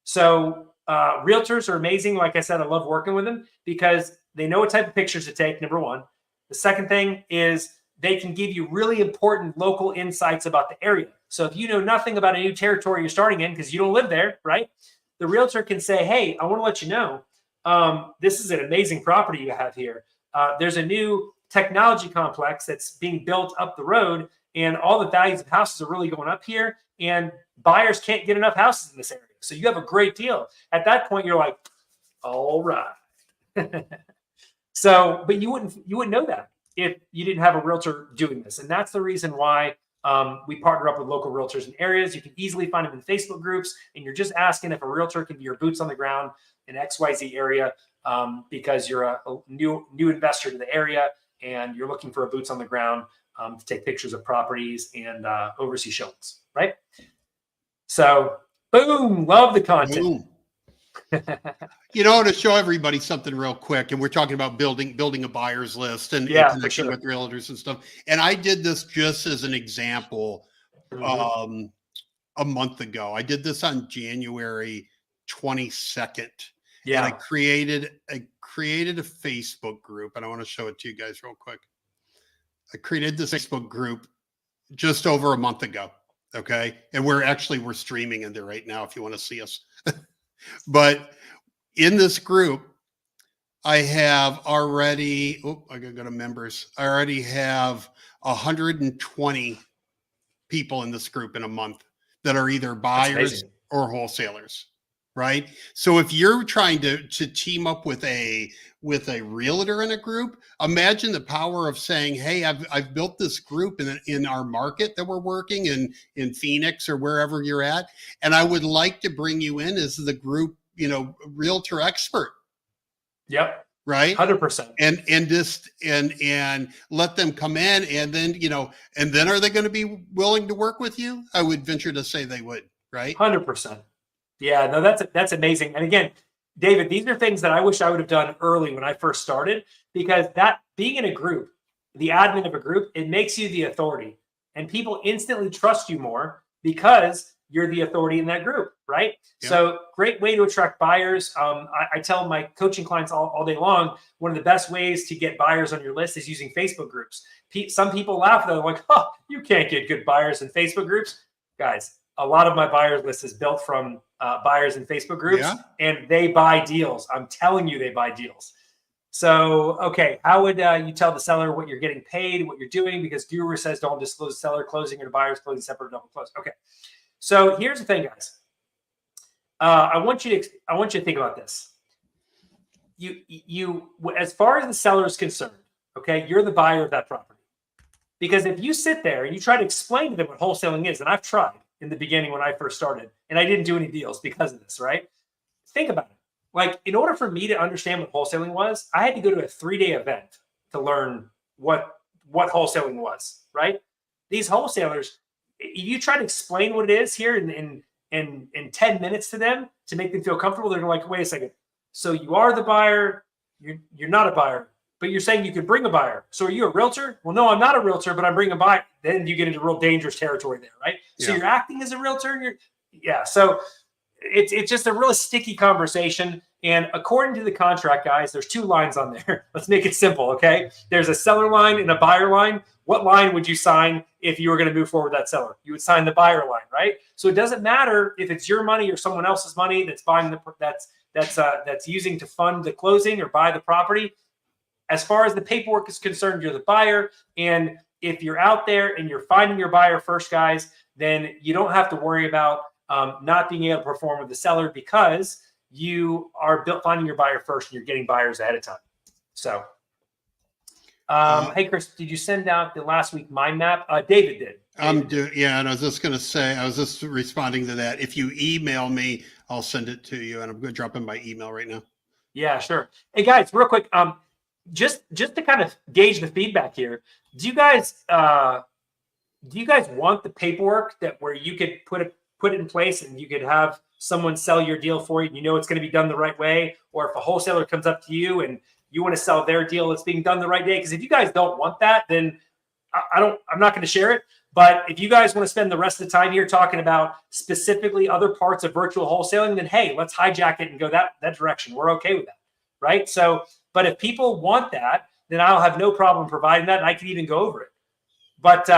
So realtors are amazing. Like I said, I love working with them because they know what type of pictures to take, number one. The second thing is they can give you really important local insights about the area. So if you know nothing about a new territory you're starting in because you don't live there, right? The realtor can say, hey, I want to let you know, this is an amazing property you have here. There's a new technology complex that's being built up the road, and all the values of houses are really going up here, and buyers can't get enough houses in this area. So you have a great deal. At that point, you're like, all right. So, but you wouldn't know that if you didn't have a realtor doing this. And that's the reason why we partner up with local realtors in areas. You can easily find them in Facebook groups, and you're just asking if a realtor can be your boots on the ground in XYZ area because you're a new investor to the area and you're looking for a boots on the ground to take pictures of properties and oversee showings, right? So, boom, love the content. Boom. To show everybody something real quick, and we're talking about building a buyer's list and connecting with realtors and stuff. And I did this just as an example a month ago. I did this on January 22nd. Yeah. And I created a Facebook group, and I want to show it to you guys real quick. I created this Facebook group just over a month ago. Okay. And we're streaming in there right now if you want to see us. But in this group, I have already, I gotta go to members. I already have 120 people in this group in a month that are either buyers or wholesalers, right? So if you're trying to team up with a realtor in a group, imagine the power of saying, hey, I've built this group in our market that we're working in Phoenix or wherever you're at, and I would like to bring you in as the group, realtor expert. Yep. right? 100%. And let them come in, and then, and then are they going to be willing to work with you? I would venture to say they would, right? 100%. Yeah, no, that's amazing. And again, David, these are things that I wish I would have done early when I first started, because that being in a group, the admin of a group, it makes you the authority, and people instantly trust you more because you're the authority in that group, right? Yeah. So great way to attract buyers. I tell my coaching clients all day long, one of the best ways to get buyers on your list is using Facebook groups. Some people laugh, they're like, oh, you can't get good buyers in Facebook groups. Guys, a lot of my buyers list is built from buyers in Facebook groups, and they buy deals. I'm telling you, they buy deals. So, okay, how would you tell the seller what you're getting paid, what you're doing? Because Guru says don't disclose seller closing or the buyer's closing separate, double close. Okay, so here's the thing, guys. I want you to think about this. You as far as the seller is concerned, okay, you're the buyer of that property. Because if you sit there and you try to explain to them what wholesaling is, and I've tried in the beginning when I first started, and I didn't do any deals because of this, right? Think about it. Like, in order for me to understand what wholesaling was, I had to go to a 3-day event to learn what wholesaling was, right? These wholesalers, you try to explain what it is here in 10 minutes to them to make them feel comfortable. They're like, wait a second. So you are the buyer, you're not a buyer, but you're saying you could bring a buyer. So are you a realtor? Well, no, I'm not a realtor, but I'm bringing a buyer. Then you get into real dangerous territory there, right? So you're acting as a realtor. And so it's just a really sticky conversation. And according to the contract, guys, there's 2 lines on there. Let's make it simple, okay? There's a seller line and a buyer line. What line would you sign if you were going to move forward with that seller? You would sign the buyer line, right? So it doesn't matter if it's your money or someone else's money that's buying that's using to fund the closing or buy the property. As far as the paperwork is concerned, you're the buyer. And if you're out there and you're finding your buyer first, guys, then you don't have to worry about not being able to perform with the seller, because you are finding your buyer first and you're getting buyers ahead of time. So, hey, Chris, did you send out the last week mind map? David did. Yeah, and I was just going to say, I was just responding to that. If you email me, I'll send it to you, and I'm going to drop in my email right now. Yeah, sure. Hey, guys, real quick, just to kind of gauge the feedback here, do you guys want the paperwork where you could put it in place and you could have someone sell your deal for you, and you know it's going to be done the right way? Or if a wholesaler comes up to you and you want to sell their deal, it's being done the right way? Because if you guys don't want that, then I'm not going to share it. But if you guys want to spend the rest of the time here talking about specifically other parts of virtual wholesaling, then hey, let's hijack it and go that direction. We're okay with that, right? So, but if people want that, then I'll have no problem providing that, and I can even go over it. But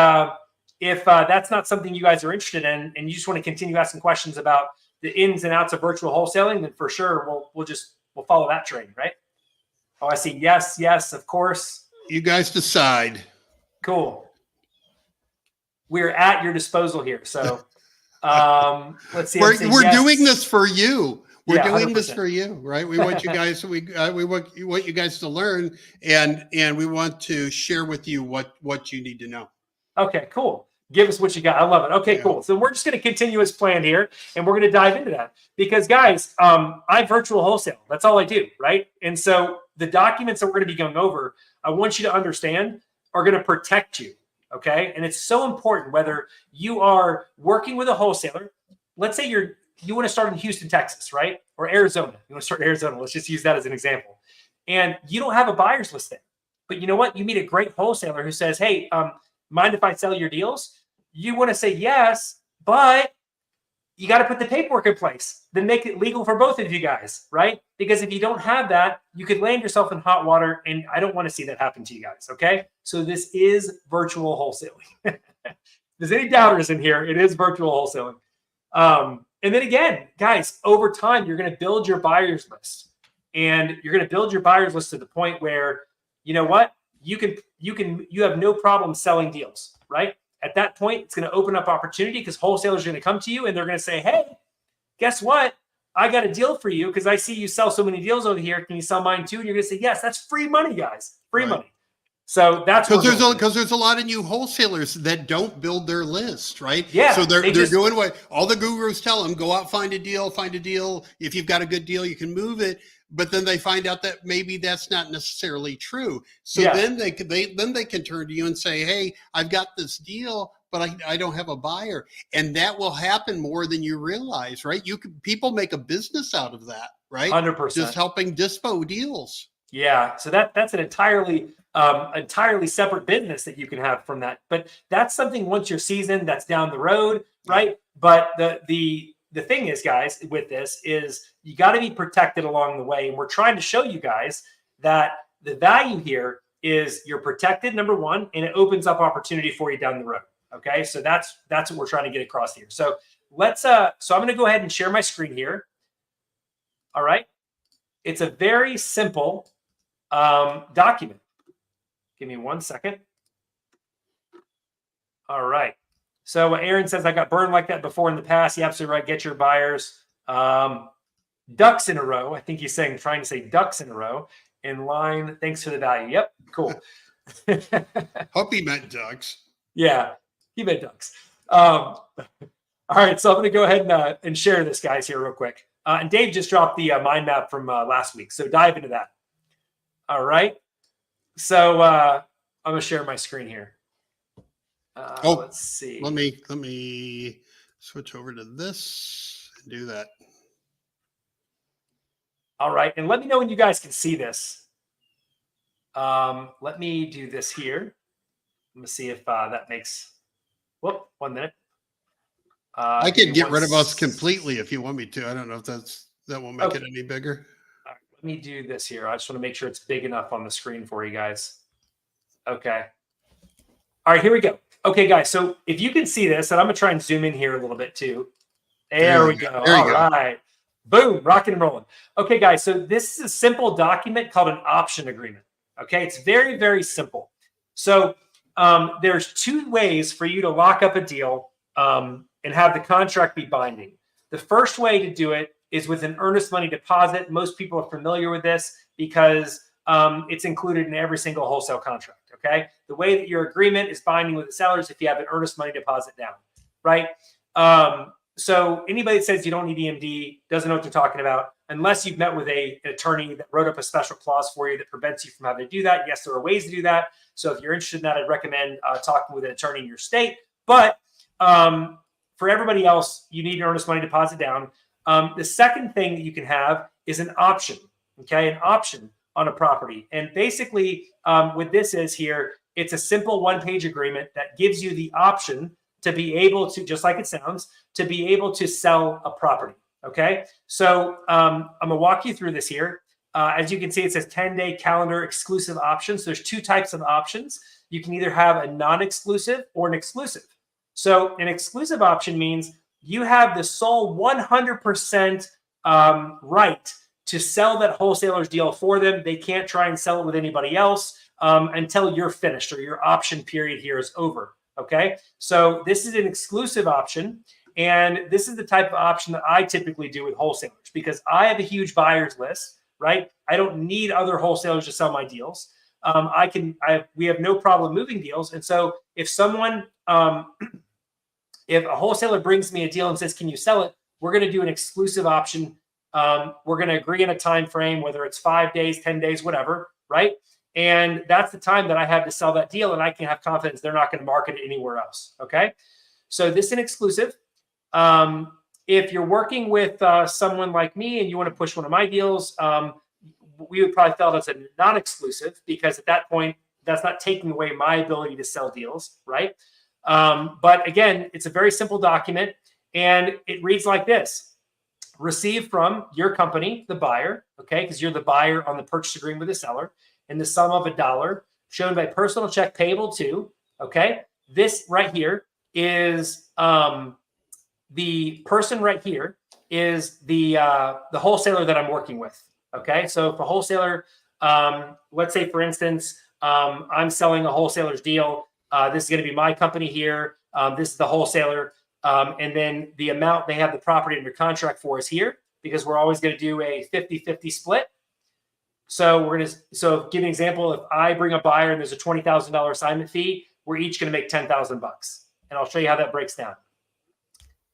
if that's not something you guys are interested in, and you just want to continue asking questions about the ins and outs of virtual wholesaling, then for sure we'll follow that train, right? Oh, I see. Yes, of course. You guys decide. Cool. We're at your disposal here. So let's see. We're yes. doing this for you. We're doing 100%. this for you, right? We want you guys. We want you guys to learn, and we want to share with you what you need to know. Okay, cool. Give us what you got. I love it. Okay, cool. So we're just going to continue as planned here, and we're going to dive into that because, guys, I virtual wholesale. That's all I do, right? And so the documents that we're going to be going over, I want you to understand, are going to protect you. Okay, and it's so important whether you are working with a wholesaler. Let's say you want to start in Houston, Texas, right? Or Arizona. You want to start in Arizona. Let's just use that as an example. And you don't have a buyer's list there. But you know what? You meet a great wholesaler who says, hey, mind if I sell your deals? You want to say yes, but you got to put the paperwork in place. Then make it legal for both of you guys, right? Because if you don't have that, you could land yourself in hot water, and I don't want to see that happen to you guys, okay? So this is virtual wholesaling. If there's any doubters in here, it is virtual wholesaling. And then again, guys, over time, you're going to build your buyer's list. And you're going to build your buyer's list to the point where, you know what? You have no problem selling deals, right? At that point, it's going to open up opportunity because wholesalers are going to come to you and they're going to say, hey, guess what? I got a deal for you because I see you sell so many deals over here. Can you sell mine too? And you're going to say, yes, that's free money, guys. Free money. So that's because there's a lot of new wholesalers that don't build their list, right? Yeah. So they're doing what all the gurus tell them: go out, find a deal. If you've got a good deal, you can move it. but then they find out that maybe that's not necessarily true. So Yeah. then they can turn to you and say, hey, I've got this deal, but I don't have a buyer. And that will happen more than you realize, right? People make a business out of that, right? 100%. Just helping dispo deals. Yeah. So that's an entirely separate business that you can have from that. But that's something once you're seasoned, that's down the road, right? But the thing is, guys, with this is you got to be protected along the way. And we're trying to show you guys that the value here is you're protected, number one, and it opens up opportunity for you down the road. Okay. So that's what we're trying to get across here. So so I'm going to go ahead and share my screen here. All right. It's a very simple document. Give me 1 second. All right. So Aaron says, I got burned like that before in the past. You're absolutely right. Get your buyers ducks in a row. I think he's trying to say ducks in a row in line. Thanks for the value. Yep. Cool. Hope he meant ducks. Yeah, he meant ducks. All right. So I'm going to go ahead and share this, guys, here real quick. And Dave just dropped the mind map from last week. So dive into that. All right. So I'm going to share my screen here. Let's see. Let me switch over to this and do that. All right. And let me know when you guys can see this. Let me do this here. Let me see if that makes, 1 minute. I can get rid of us completely if you want me to. I don't know if that won't make it any bigger. All right, let me do this here. I just want to make sure it's big enough on the screen for you guys. Okay. All right, here we go. Okay, guys. So if you can see this, and I'm going to try and zoom in here a little bit too. There we go. All right. Boom, rocking and rolling. Okay, guys. So this is a simple document called an option agreement. Okay, it's very, very simple. So there's 2 ways for you to lock up a deal and have the contract be binding. The first way to do it is with an earnest money deposit. Most people are familiar with this because it's included in every single wholesale contract. Okay. The way that your agreement is binding with the sellers if you have an earnest money deposit down, right? So anybody that says you don't need EMD doesn't know what they're talking about unless you've met with an attorney that wrote up a special clause for you that prevents you from having to do that. Yes, there are ways to do that. So if you're interested in that, I'd recommend talking with an attorney in your state. But for everybody else, you need an earnest money deposit down. The second thing that you can have is an option, okay? An option on a property. And basically what this is here, it's a simple 1-page agreement that gives you the option to be able to, just like it sounds, to be able to sell a property, okay? So I'm gonna walk you through this here. As you can see, it says 10-day calendar exclusive options. There's 2 types of options. You can either have a non-exclusive or an exclusive. So an exclusive option means you have the sole 100% right to sell that wholesaler's deal for them. They can't try and sell it with anybody else until you're finished or your option period here is over. Okay. So this is an exclusive option. And this is the type of option that I typically do with wholesalers because I have a huge buyers list, right? I don't need other wholesalers to sell my deals. We have no problem moving deals. And so if someone, if a wholesaler brings me a deal and says, can you sell it? We're going to do an exclusive option. We're going to agree on a time frame, whether it's 5 days, 10 days, whatever, right? And that's the time that I have to sell that deal, and I can have confidence they're not going to market it anywhere else, okay? So this is an exclusive. If you're working with someone like me and you want to push one of my deals, we would probably feel it's a non-exclusive because at that point, that's not taking away my ability to sell deals, right? But again, it's a very simple document, and it reads like this. Receive from your company, the buyer, okay, because you're the buyer on the purchase agreement with the seller, in the sum of $1 shown by personal check payable to, okay? This right here is the person right here is the wholesaler that I'm working with, okay? So if a wholesaler, let's say for instance, I'm selling a wholesaler's deal. This is going to be my company here. This is the wholesaler. And then the amount they have the property under contract for is here because we're always going to do a 50-50 split. So so give an example. If I bring a buyer and there's a $20,000 assignment fee, we're each going to make $10,000. And I'll show you how that breaks down.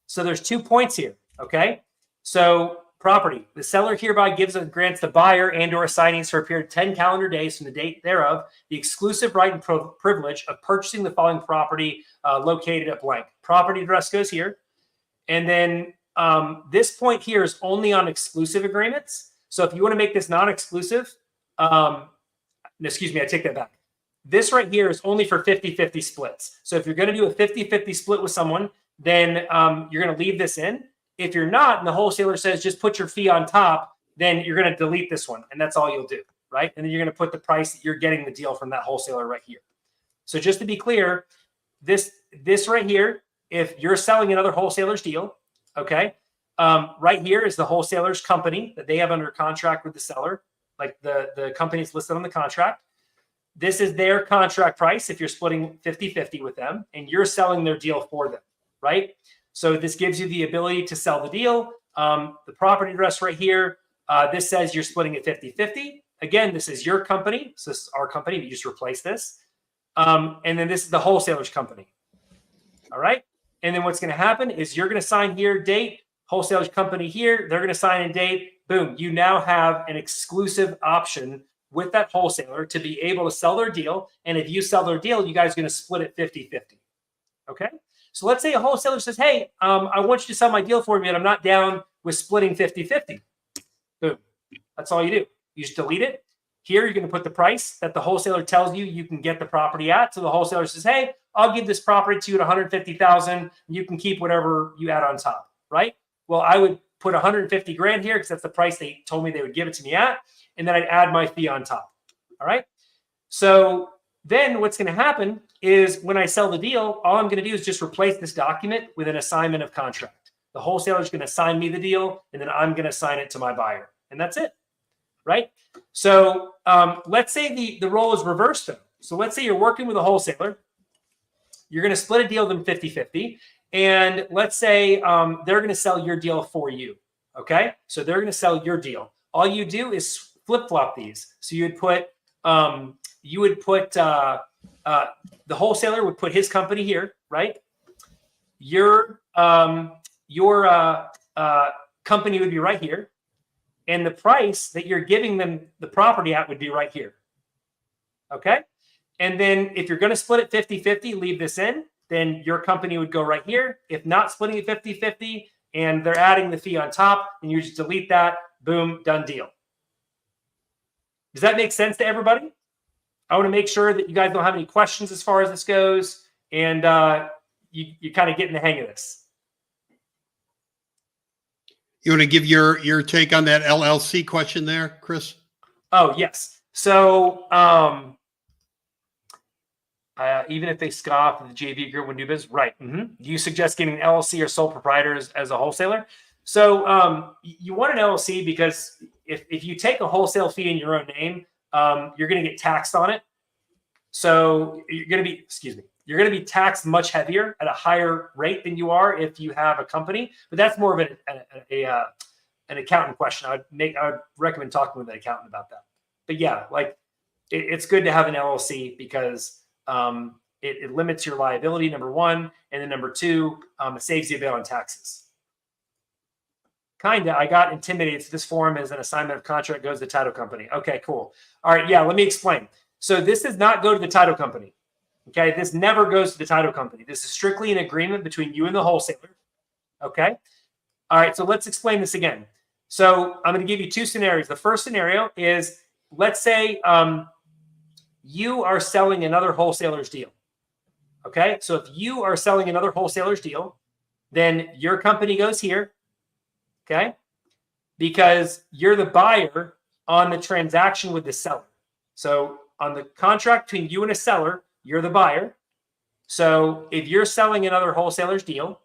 So there's 2 points here. Okay. So property. The seller hereby gives and grants the buyer and or assignees for a period of 10 calendar days from the date thereof the exclusive right and privilege of purchasing the following property located at blank. Property address goes here. And then this point here is only on exclusive agreements. So if you want to make this non-exclusive, excuse me, I take that back. This right here is only for 50-50 splits. So if you're going to do a 50-50 split with someone, then you're going to leave this in. If you're not, and the wholesaler says just put your fee on top, then you're going to delete this one, and that's all you'll do, right? And then you're going to put the price that you're getting the deal from that wholesaler right here. So just to be clear, this right here, if you're selling another wholesaler's deal, okay, right here is the wholesaler's company that they have under contract with the seller, like the company is listed on the contract. This is their contract price if you're splitting 50-50 with them, and you're selling their deal for them, right? So this gives you the ability to sell the deal. The property address right here, this says you're splitting it 50-50. Again, this is your company. So this is our company. We just replace this. And then this is the wholesaler's company. All right. And then what's going to happen is you're going to sign here, date, wholesaler's company here. They're going to sign in date. Boom. You now have an exclusive option with that wholesaler to be able to sell their deal. And if you sell their deal, you guys are going to split it 50-50. Okay. So let's say a wholesaler says, hey, I want you to sell my deal for me, and I'm not down with splitting 50-50. Boom. That's all you do. You just delete it. Here, you're going to put the price that the wholesaler tells you you can get the property at. So the wholesaler says, hey, I'll give this property to you at $150,000. You can keep whatever you add on top, right? Well, I would put 150 grand here because that's the price they told me they would give it to me at. And then I'd add my fee on top. All right. So then what's going to happen is when I sell the deal, all I'm going to do is just replace this document with an assignment of contract. The wholesaler is going to assign me the deal, and then I'm going to assign it to my buyer. And that's it, right? So let's say the role is reversed, though. So let's say you're working with a wholesaler. You're going to split a deal with them 50-50. And let's say they're going to sell your deal for you, okay? So they're going to sell your deal. All you do is flip-flop these. So you'd put the wholesaler would put his company here, right? Your company would be right here, and the price that you're giving them the property at would be right here. Okay, and then if you're going to split it 50-50, leave this in. Then your company would go right here. If not splitting it 50-50, and they're adding the fee on top, and you just delete that. Boom, done deal. Does that make sense to everybody? I want to make sure that you guys don't have any questions as far as this goes, and you kind of get in the hang of this. You want to give your take on that LLC question there, Chris? Oh, yes. So even if they scoff at the JV group when do business, right? Do you suggest getting an LLC or sole proprietor as a wholesaler? So you want an LLC because if you take a wholesale fee in your own name, you're going to get taxed on it. So you're going to be taxed much heavier at a higher rate than you are if you have a company. But that's more of an accountant question. I would recommend talking with an accountant about that. But yeah, like it's good to have an LLC because it limits your liability, number one, and then number two, it saves you a bit on taxes. Kinda. I got intimidated. So this form is an assignment of contract goes to the title company. Okay, cool. All right. Yeah. Let me explain. So this does not go to the title company. Okay. This never goes to the title company. This is strictly an agreement between you and the wholesaler. Okay. All right. So let's explain this again. So I'm going to give you two scenarios. The first scenario is, let's say you are selling another wholesaler's deal. Okay. So if you are selling another wholesaler's deal, then your company goes here. Okay, because you're the buyer on the transaction with the seller. So on the contract between you and a seller, you're the buyer. So if you're selling another wholesaler's deal,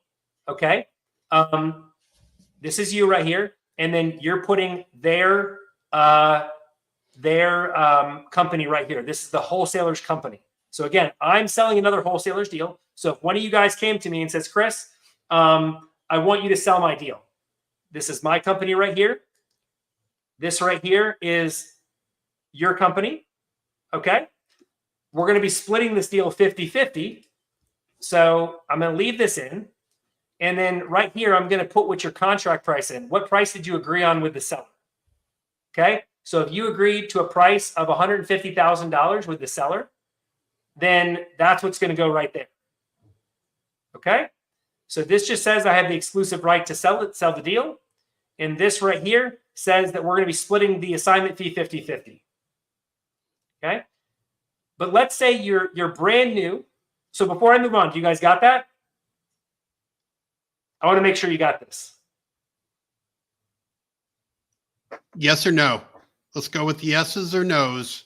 okay, this is you right here, and then you're putting their company right here. This is the wholesaler's company. So again, I'm selling another wholesaler's deal. So if one of you guys came to me and says, Chris, I want you to sell my deal. This is my company right here. This right here is your company. Okay. We're going to be splitting this deal 50-50. So I'm going to leave this in. And then right here, I'm going to put what your contract price in. What price did you agree on with the seller? Okay. So if you agreed to a price of $150,000 with the seller, then that's what's going to go right there. Okay. So this just says I have the exclusive right to sell the deal. And this right here says that we're going to be splitting the assignment fee 50-50. Okay. But let's say you're brand new. So before I move on, do you guys got that? I want to make sure you got this. Yes or no? Let's go with yeses or nos.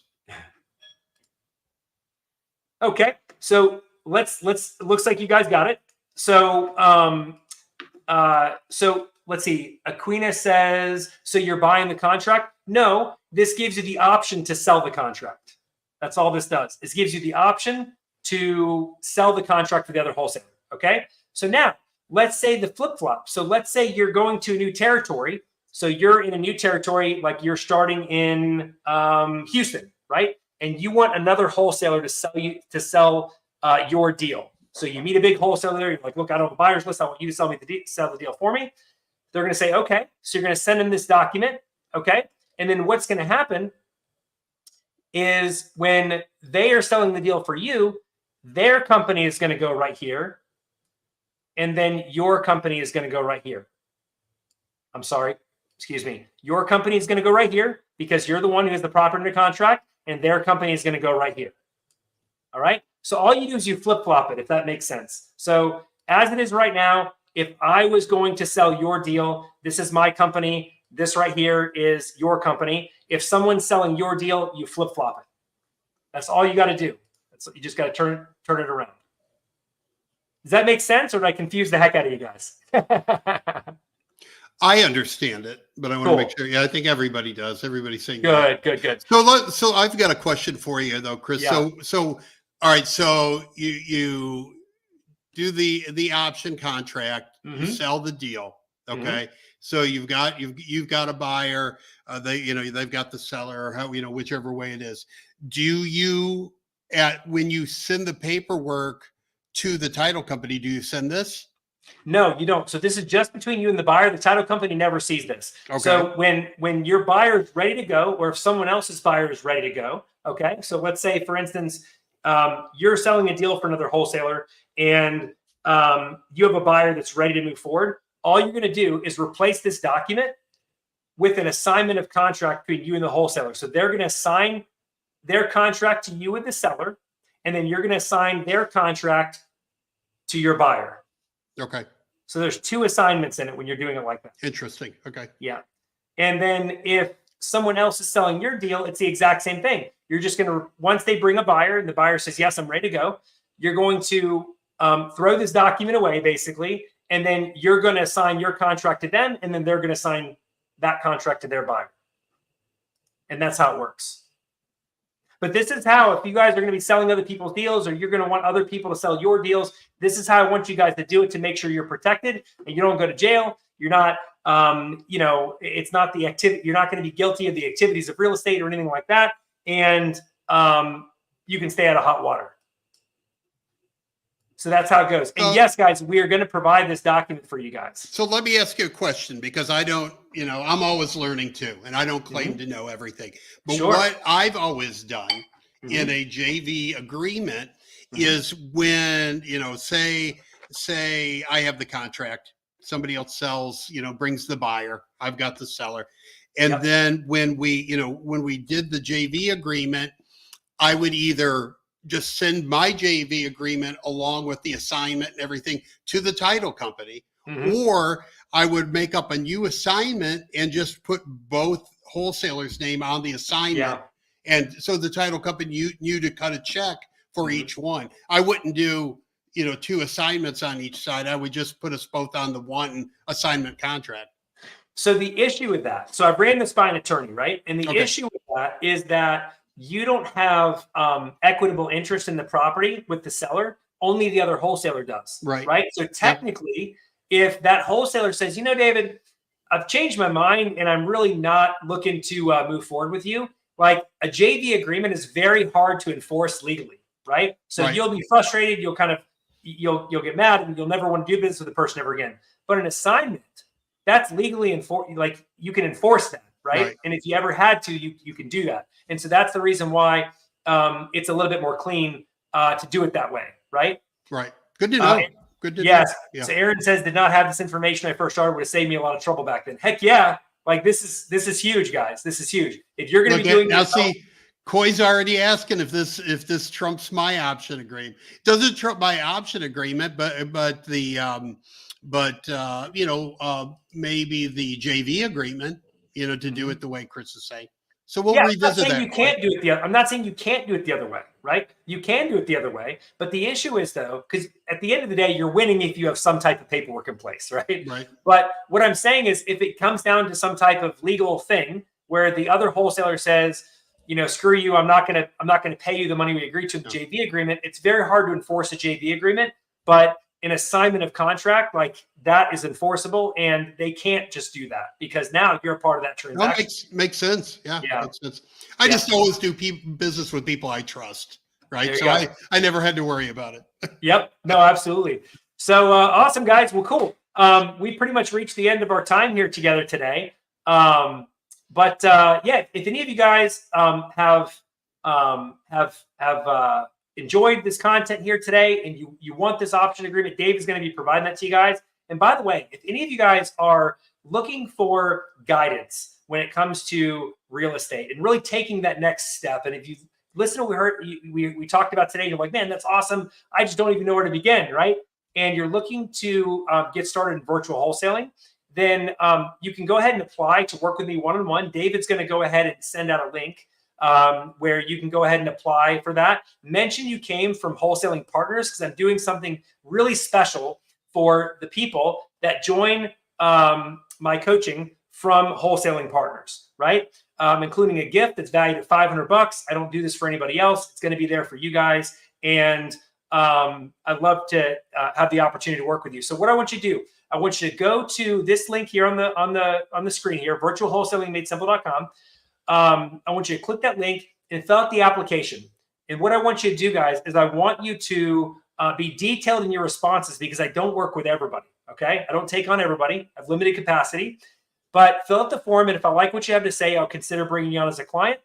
Okay. So let's looks like you guys got it. So so let's see. Aquina says, so you're buying the contract? No, this gives you the option to sell the contract. That's all this does. It gives you the option to sell the contract for the other wholesaler. Okay. So now let's say the flip-flop. So let's say you're going to a new territory. So you're in a new territory, like you're starting in Houston, right? And you want another wholesaler to sell your deal. So you meet a big wholesaler there. You're like, look, I don't have a buyer's list. I want you to sell the deal for me. They're going to say, okay. So you're going to send them this document, okay? And then what's going to happen is when they are selling the deal for you, their company is going to go right here. And then your company is going to go right here. I'm sorry. Excuse me. Your company is going to go right here because you're the one who has the property under contract, and their company is going to go right here. All right. So all you do is you flip-flop it, if that makes sense. So as it is right now, if I was going to sell your deal, this is my company. This right here is your company. If someone's selling your deal, you flip-flop it. That's all you got to do. You just got to turn it around. Does that make sense, or did I confuse the heck out of you guys? I understand it, but I want to make sure. Yeah, I think everybody does. Everybody's saying good. So I've got a question for you though, Chris. Yeah. So all right. So you do the option contract, you sell the deal. Okay. So you've got a buyer. They've got the seller, or whichever way it is. Do you when you send the paperwork to the title company, do you send this? No, you don't. So this is just between you and the buyer. The title company never sees this. Okay. So when your buyer is ready to go, or if someone else's buyer is ready to go, okay. So let's say, for instance, you're selling a deal for another wholesaler, and you have a buyer that's ready to move forward. All you're going to do is replace this document with an assignment of contract between you and the wholesaler. So they're going to assign their contract to you and the seller, and then you're going to assign their contract to your buyer. Okay. So there's two assignments in it when you're doing it like that. Interesting. Okay. Yeah. And then if someone else is selling your deal, it's the exact same thing. You're just going to, once they bring a buyer and the buyer says, yes, I'm ready to go, you're going to throw this document away basically. And then you're going to assign your contract to them. And then they're going to assign that contract to their buyer. And that's how it works. But this is how, if you guys are going to be selling other people's deals, or you're going to want other people to sell your deals, this is how I want you guys to do it to make sure you're protected and you don't go to jail. You're not, it's not the activity. You're not going to be guilty of the activities of real estate or anything like that. And you can stay out of hot water. So that's how it goes. And yes, guys, we are going to provide this document for you guys. So let me ask you a question, because I don't, I'm always learning too, and I don't claim to know everything. But what I've always done in a JV agreement is when, say I have the contract, somebody else sells, brings the buyer, I've got the seller. And then when we did the JV agreement, I would either just send my JV agreement along with the assignment and everything to the title company, or I would make up a new assignment and just put both wholesalers' name on the assignment. Yeah. And so the title company knew to cut a check for each one. I wouldn't do, two assignments on each side. I would just put us both on the one assignment contract. So the issue with that, so I've ran this by an attorney, right? And the issue with that is that you don't have equitable interest in the property with the seller. Only the other wholesaler does. Right. So technically, if that wholesaler says, David, I've changed my mind and I'm really not looking to move forward with you, like a JV agreement is very hard to enforce legally. Right. So you'll be frustrated. You'll kind of, you'll get mad and you'll never want to do business with the person ever again. But an assignment, that's legally like you can enforce that, right? And if you ever had to, you can do that. And so that's the reason why it's a little bit more clean to do it that way, right? Right. Good to know. Good to know. Yes. Yeah. So Aaron says, did not have this information when I first started, would have saved me a lot of trouble back then. Heck yeah. Like this is huge, guys. This is huge. If you're going to be doing now, see, Coy's already asking if this trumps my option agreement. Doesn't trump my option agreement, but the maybe the JV agreement, to do it the way Chris is saying. So we'll revisit that. You can't do it I'm not saying you can't do it the other way, right? You can do it the other way, but the issue is though, because at the end of the day, you're winning if you have some type of paperwork in place, right? Right. But what I'm saying is, if it comes down to some type of legal thing where the other wholesaler says, screw you, I'm not gonna pay you the money we agreed to in the JV agreement. It's very hard to enforce a JV agreement, but an assignment of contract like that is enforceable, and they can't just do that because now you're a part of that transaction. Makes sense. Yeah. Makes sense. I just always do business with people I trust, right? So I never had to worry about it. Yep. No, absolutely. So awesome, guys. Well, cool. We pretty much reached the end of our time here together today. But if any of you guys have enjoyed this content here today and you want this option agreement, Dave is going to be providing that to you guys. And by the way, if any of you guys are looking for guidance when it comes to real estate and really taking that next step, and if you listen to what we talked about today, you're like, man, that's awesome. I just don't even know where to begin, right? And you're looking to get started in virtual wholesaling, then you can go ahead and apply to work with me one-on-one. David's going to go ahead and send out a link where you can go ahead and apply for that. Mention you came from Wholesaling Partners, because I'm doing something really special for the people that join my coaching from Wholesaling Partners, right? Including a gift that's valued at $500. I don't do this for anybody else. It's going to be there for you guys. And I'd love to have the opportunity to work with you. So what I want you to do, I want you to go to this link here on the screen here, virtualwholesalingmadesimple.com. I want you to click that link and fill out the application. And what I want you to do, guys, is I want you to be detailed in your responses, because I don't work with everybody. Okay. I don't take on everybody. I have limited capacity, but fill out the form. And if I like what you have to say, I'll consider bringing you on as a client.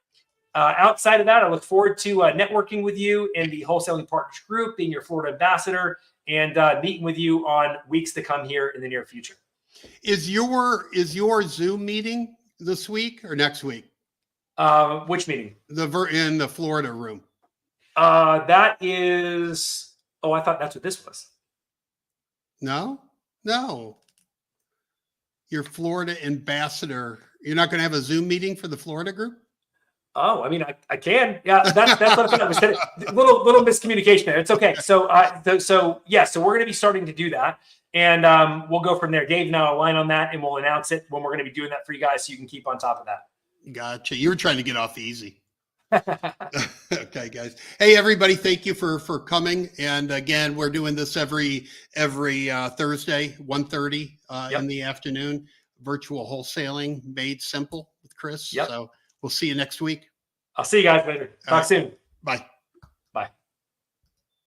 Outside of that, I look forward to networking with you in the Wholesaling Partners group, being your Florida ambassador, and meeting with you on weeks to come here in the near future. Is your Zoom meeting this week or next week? Which meeting? In the Florida room. That is. Oh, I thought that's what this was. No. Your Florida ambassador. You're not going to have a Zoom meeting for the Florida group? Oh, I mean, I can. Yeah, that's what I thought. Was little miscommunication there. It's okay. So we're going to be starting to do that, and we'll go from there. Dave and I will align on that, and we'll announce it when we're going to be doing that for you guys, so you can keep on top of that. Gotcha. You were trying to get off easy. Okay, guys. Hey, everybody! Thank you for coming. And again, we're doing this every Thursday, 1:30 in the afternoon. Virtual Wholesaling Made Simple with Chris. Yep. So we'll see you next week. I'll see you guys later. Talk soon. Bye.